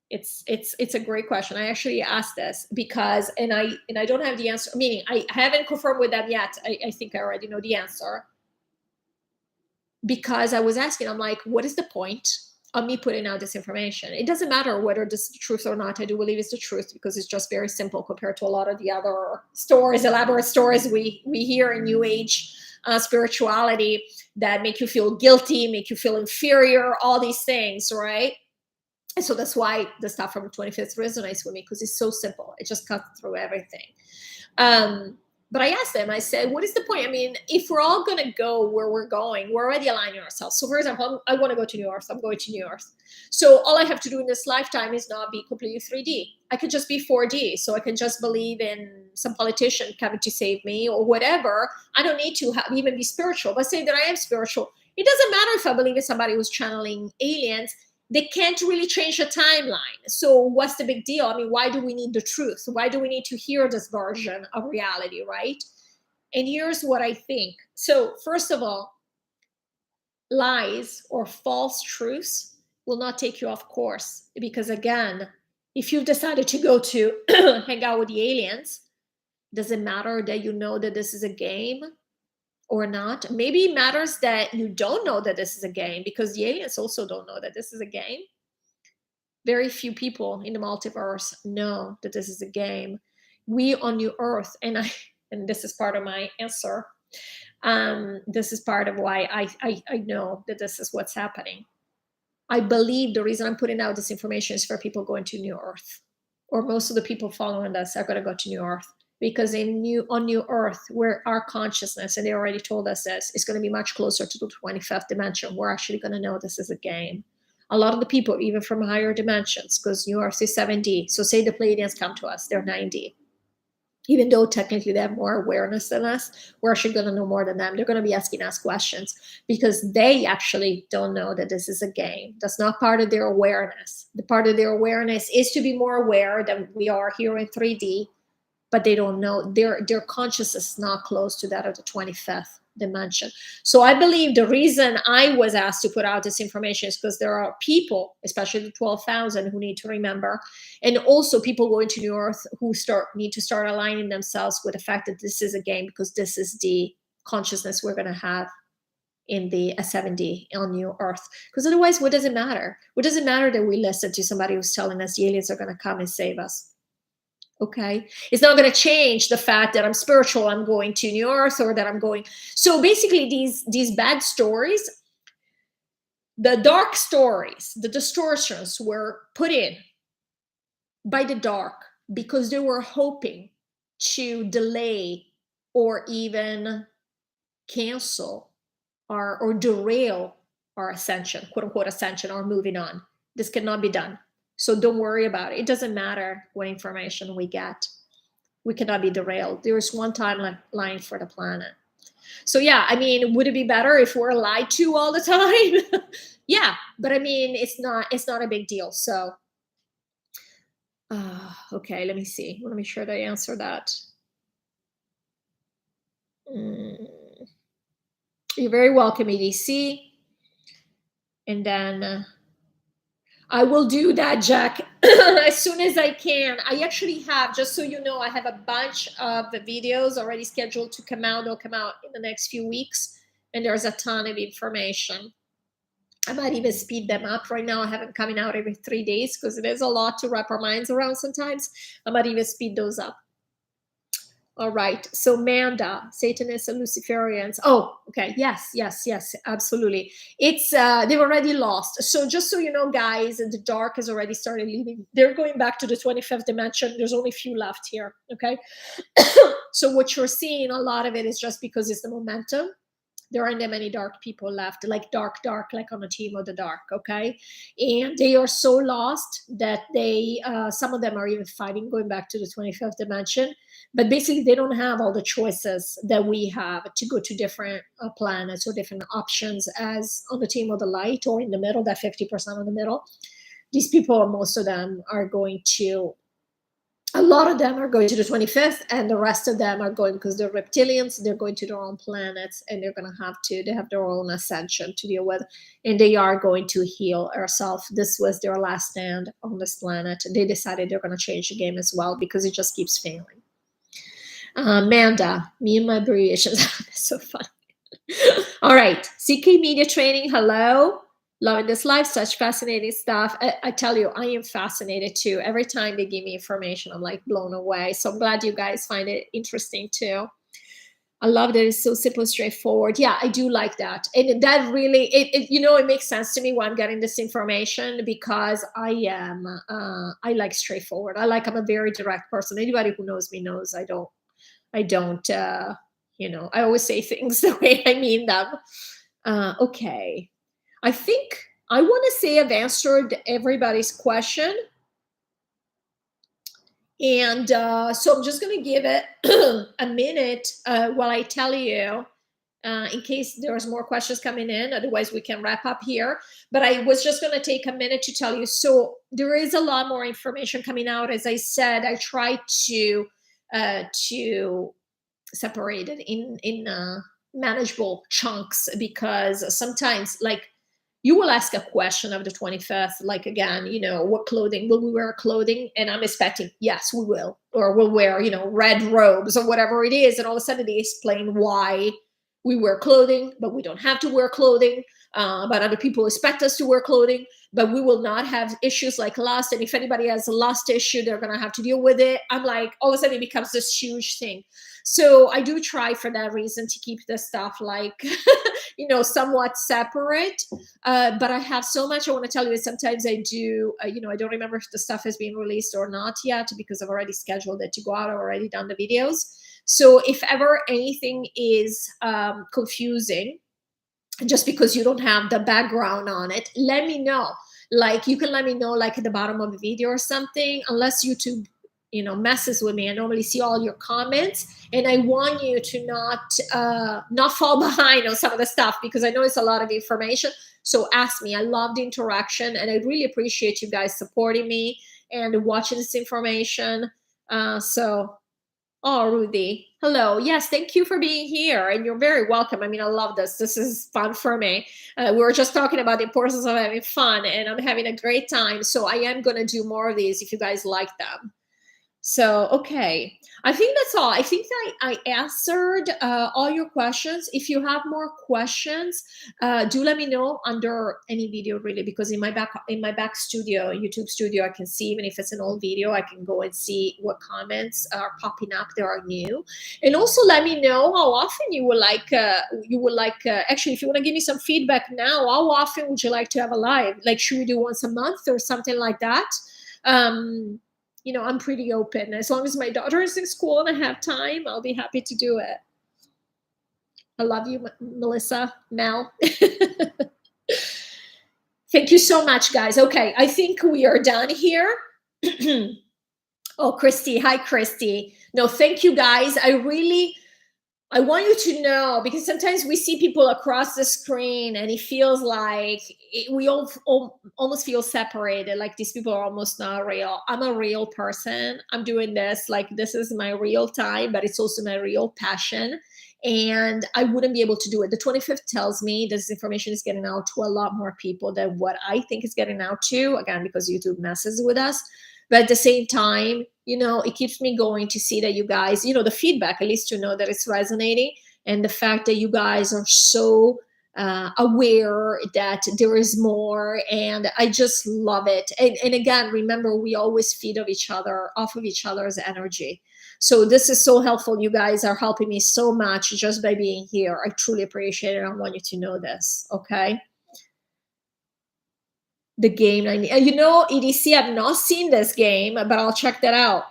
It's a great question. I actually asked this because, and I don't have the answer, meaning I haven't confirmed with them yet. I think I already know the answer, because I was asking, I'm like, what is the point of me putting out this information? It doesn't matter whether this is the truth or not. I do believe it's the truth because it's just very simple compared to a lot of the other stories, elaborate stories we hear in New Age spirituality that make you feel guilty, make you feel inferior, all these things, right? And so that's why the stuff from 25th resonates with me, because it's so simple. It just cuts through everything. But I asked them, I said, what is the point? I mean, if we're all going to go where we're going, we're already aligning ourselves. So for example, I want to go to New Earth. I'm going to New Earth. So all I have to do in this lifetime is not be completely 3D. I could just be 4D. So I can just believe in some politician coming to save me or whatever. I don't need to even be spiritual, but say that I am spiritual. It doesn't matter if I believe in somebody who's channeling aliens. They can't really change the timeline. So what's the big deal? I mean, why do we need the truth? Why do we need to hear this version of reality, right? And here's what I think. So first of all, lies or false truths will not take you off course, because again, if you've decided to go to hang out with the aliens, does it matter that you know that this is a game or not? Maybe it matters that you don't know that this is a game, because the aliens also don't know that this is a game. Very few people in the multiverse know that this is a game. We on New Earth, and this is part of my answer. This is part of why I know that this is what's happening. I believe the reason I'm putting out this information is for people going to New Earth, or most of the people following us are going to go to New Earth, because on New Earth, where our consciousness, and they already told us this, is going to be much closer to the 25th dimension. We're actually going to know this is a game. A lot of the people, even from higher dimensions, because New Earth is 7D. So say the Pleiadians come to us, they're 9D. Even though technically they have more awareness than us, we're actually going to know more than them. They're going to be asking us questions because they actually don't know that this is a game. That's not part of their awareness. The part of their awareness is to be more aware than we are here in 3D, but they don't know. Their consciousness is not close to that of the 25th dimension. So I believe the reason I was asked to put out this information is because there are people, especially the 12,000, who need to remember, and also people going to New Earth who need to start aligning themselves with the fact that this is a game, because this is the consciousness we're going to have in the 7D on New Earth. Because otherwise, what does it matter? What does it matter that we listen to somebody who's telling us the aliens are going to come and save us? Okay, it's not going to change the fact that I'm spiritual, I'm going to New Earth, or that I'm going. So basically, these bad stories, the dark stories, the distortions were put in by the dark because they were hoping to delay or even cancel or derail our ascension, quote unquote ascension, or moving on. This cannot be done. So don't worry about it. It doesn't matter what information we get. We cannot be derailed. There is one timeline for the planet. So yeah, I mean, would it be better if we're lied to all the time? Yeah, but I mean, it's not a big deal. So okay, let me see. I want to make sure that I answer that. Mm, you're very welcome, EDC. And then I will do that, Jack, as soon as I can. I actually have, just so you know, I have a bunch of the videos already scheduled to come out. They'll come out in the next few weeks, and there's a ton of information. I might even speed them up. Right now, I have them coming out every 3 days because there's a lot to wrap our minds around sometimes. I might even speed those up. All right. So Manda, Satanists and Luciferians. Oh, okay. Yes, absolutely. It's they've already lost. So just so you know, guys, the dark has already started leaving. They're going back to the 25th dimension. There's only a few left here. Okay. So what you're seeing, a lot of it is just because it's the momentum. There aren't that many dark people left, like dark, like on a team of the dark, okay? And they are so lost that they, some of them are even fighting going back to the 25th dimension. But basically, they don't have all the choices that we have to go to different planets or different options as on the team of the light or in the middle, that 50% of the middle. These people, most of them are going to, a lot of them are going to the 25th, and the rest of them are going, because they're reptilians, they're going to their own planets, and they're going to have to, they have their own ascension to deal with, and they are going to heal ourselves. This was their last stand on this planet. They decided they're going to change the game as well because it just keeps failing. Amanda, me and my abbreviations. That's so funny. All right, CK Media Training, hello. Loving this life, such fascinating stuff. I tell you, I am fascinated too. Every time they give me information, I'm like blown away. So I'm glad you guys find it interesting too. I love that it's so simple, straightforward. Yeah, I do like that. And that really, it makes sense to me why I'm getting this information, because I like straightforward. I'm a very direct person. Anybody who knows me knows I don't, I always say things the way I mean them. Okay. I think I want to say I've answered everybody's question. And so I'm just going to give it a minute while I tell you, in case there's more questions coming in. Otherwise, we can wrap up here. But I was just going to take a minute to tell you. So there is a lot more information coming out. As I said, I try to separate it in manageable chunks, because sometimes, like, you will ask a question of the 25th, like, again, what clothing, will we wear clothing? And I'm expecting, yes, we will, or we'll wear, red robes or whatever it is. And all of a sudden they explain why we wear clothing, but we don't have to wear clothing. But other people expect us to wear clothing, but we will not have issues like lust. And if anybody has a lust issue, they're going to have to deal with it. I'm like, all of a sudden it becomes this huge thing. So I do try for that reason to keep this stuff like, somewhat separate. But I have so much I want to tell you. Sometimes I do, I don't remember if the stuff has been released or not yet, because I've already scheduled it to go out. I've already done the videos. So if ever anything is confusing, just because you don't have the background on it, let me know. Like, you can let me know, like at the bottom of the video or something, unless YouTube messes with me. I normally see all your comments, and I want you to not fall behind on some of the stuff, because I know it's a lot of information. So ask me. I love the interaction, and I really appreciate you guys supporting me and watching this information. Oh, Rudy, hello. Yes, thank you for being here, and you're very welcome. I mean, I love this. This is fun for me. We were just talking about the importance of having fun, and I'm having a great time. So I am going to do more of these if you guys like them. So, okay. I think that's all. I think that I answered all your questions. If you have more questions, do let me know under any video, really, because in my back studio, YouTube studio, I can see, even if it's an old video, I can go and see what comments are popping up that are new. And also let me know how often you would like, actually, if you want to give me some feedback now, how often would you like to have a live? Like, should we do once a month or something like that? I'm pretty open. As long as my daughter is in school and I have time, I'll be happy to do it. I love you, Melissa, Mel. Thank you so much, guys. Okay, I think we are done here. Oh, Christy. Hi, Christy. No, thank you, guys. I want you to know, because sometimes we see people across the screen and it feels like we all almost feel separated, like these people are almost not real. I'm a real person. I'm doing this, like this is my real time, but it's also my real passion. And I wouldn't be able to do it. The 25th tells me this information is getting out to a lot more people than what I think is getting out to, again, because YouTube messes with us. But at the same time, it keeps me going to see that you guys, the feedback, at least to know that it's resonating, and the fact that you guys are so aware that there is more, and I just love it. And again, remember, we always feed off of each other's energy. So this is so helpful. You guys are helping me so much just by being here. I truly appreciate it. I want you to know this. Okay. The game. EDC, I've not seen this game, but I'll check that out.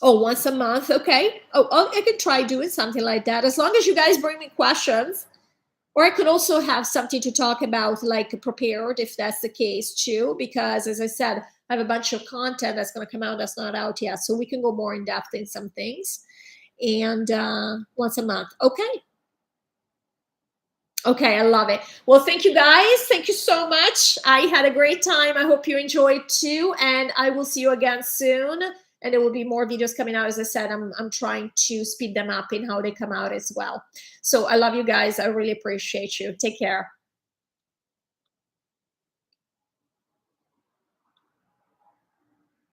Oh, once a month. Okay. Oh, I could try doing something like that, as long as you guys bring me questions. Or I could also have something to talk about, like prepared, if that's the case too, because as I said, I have a bunch of content that's going to come out that's not out yet. So we can go more in depth in some things. And once a month. Okay. Okay, I love it. Well, thank you guys. Thank you so much. I had a great time. I hope you enjoyed too. And I will see you again soon. And there will be more videos coming out. As I said, I'm trying to speed them up in how they come out as well. So I love you guys. I really appreciate you. Take care.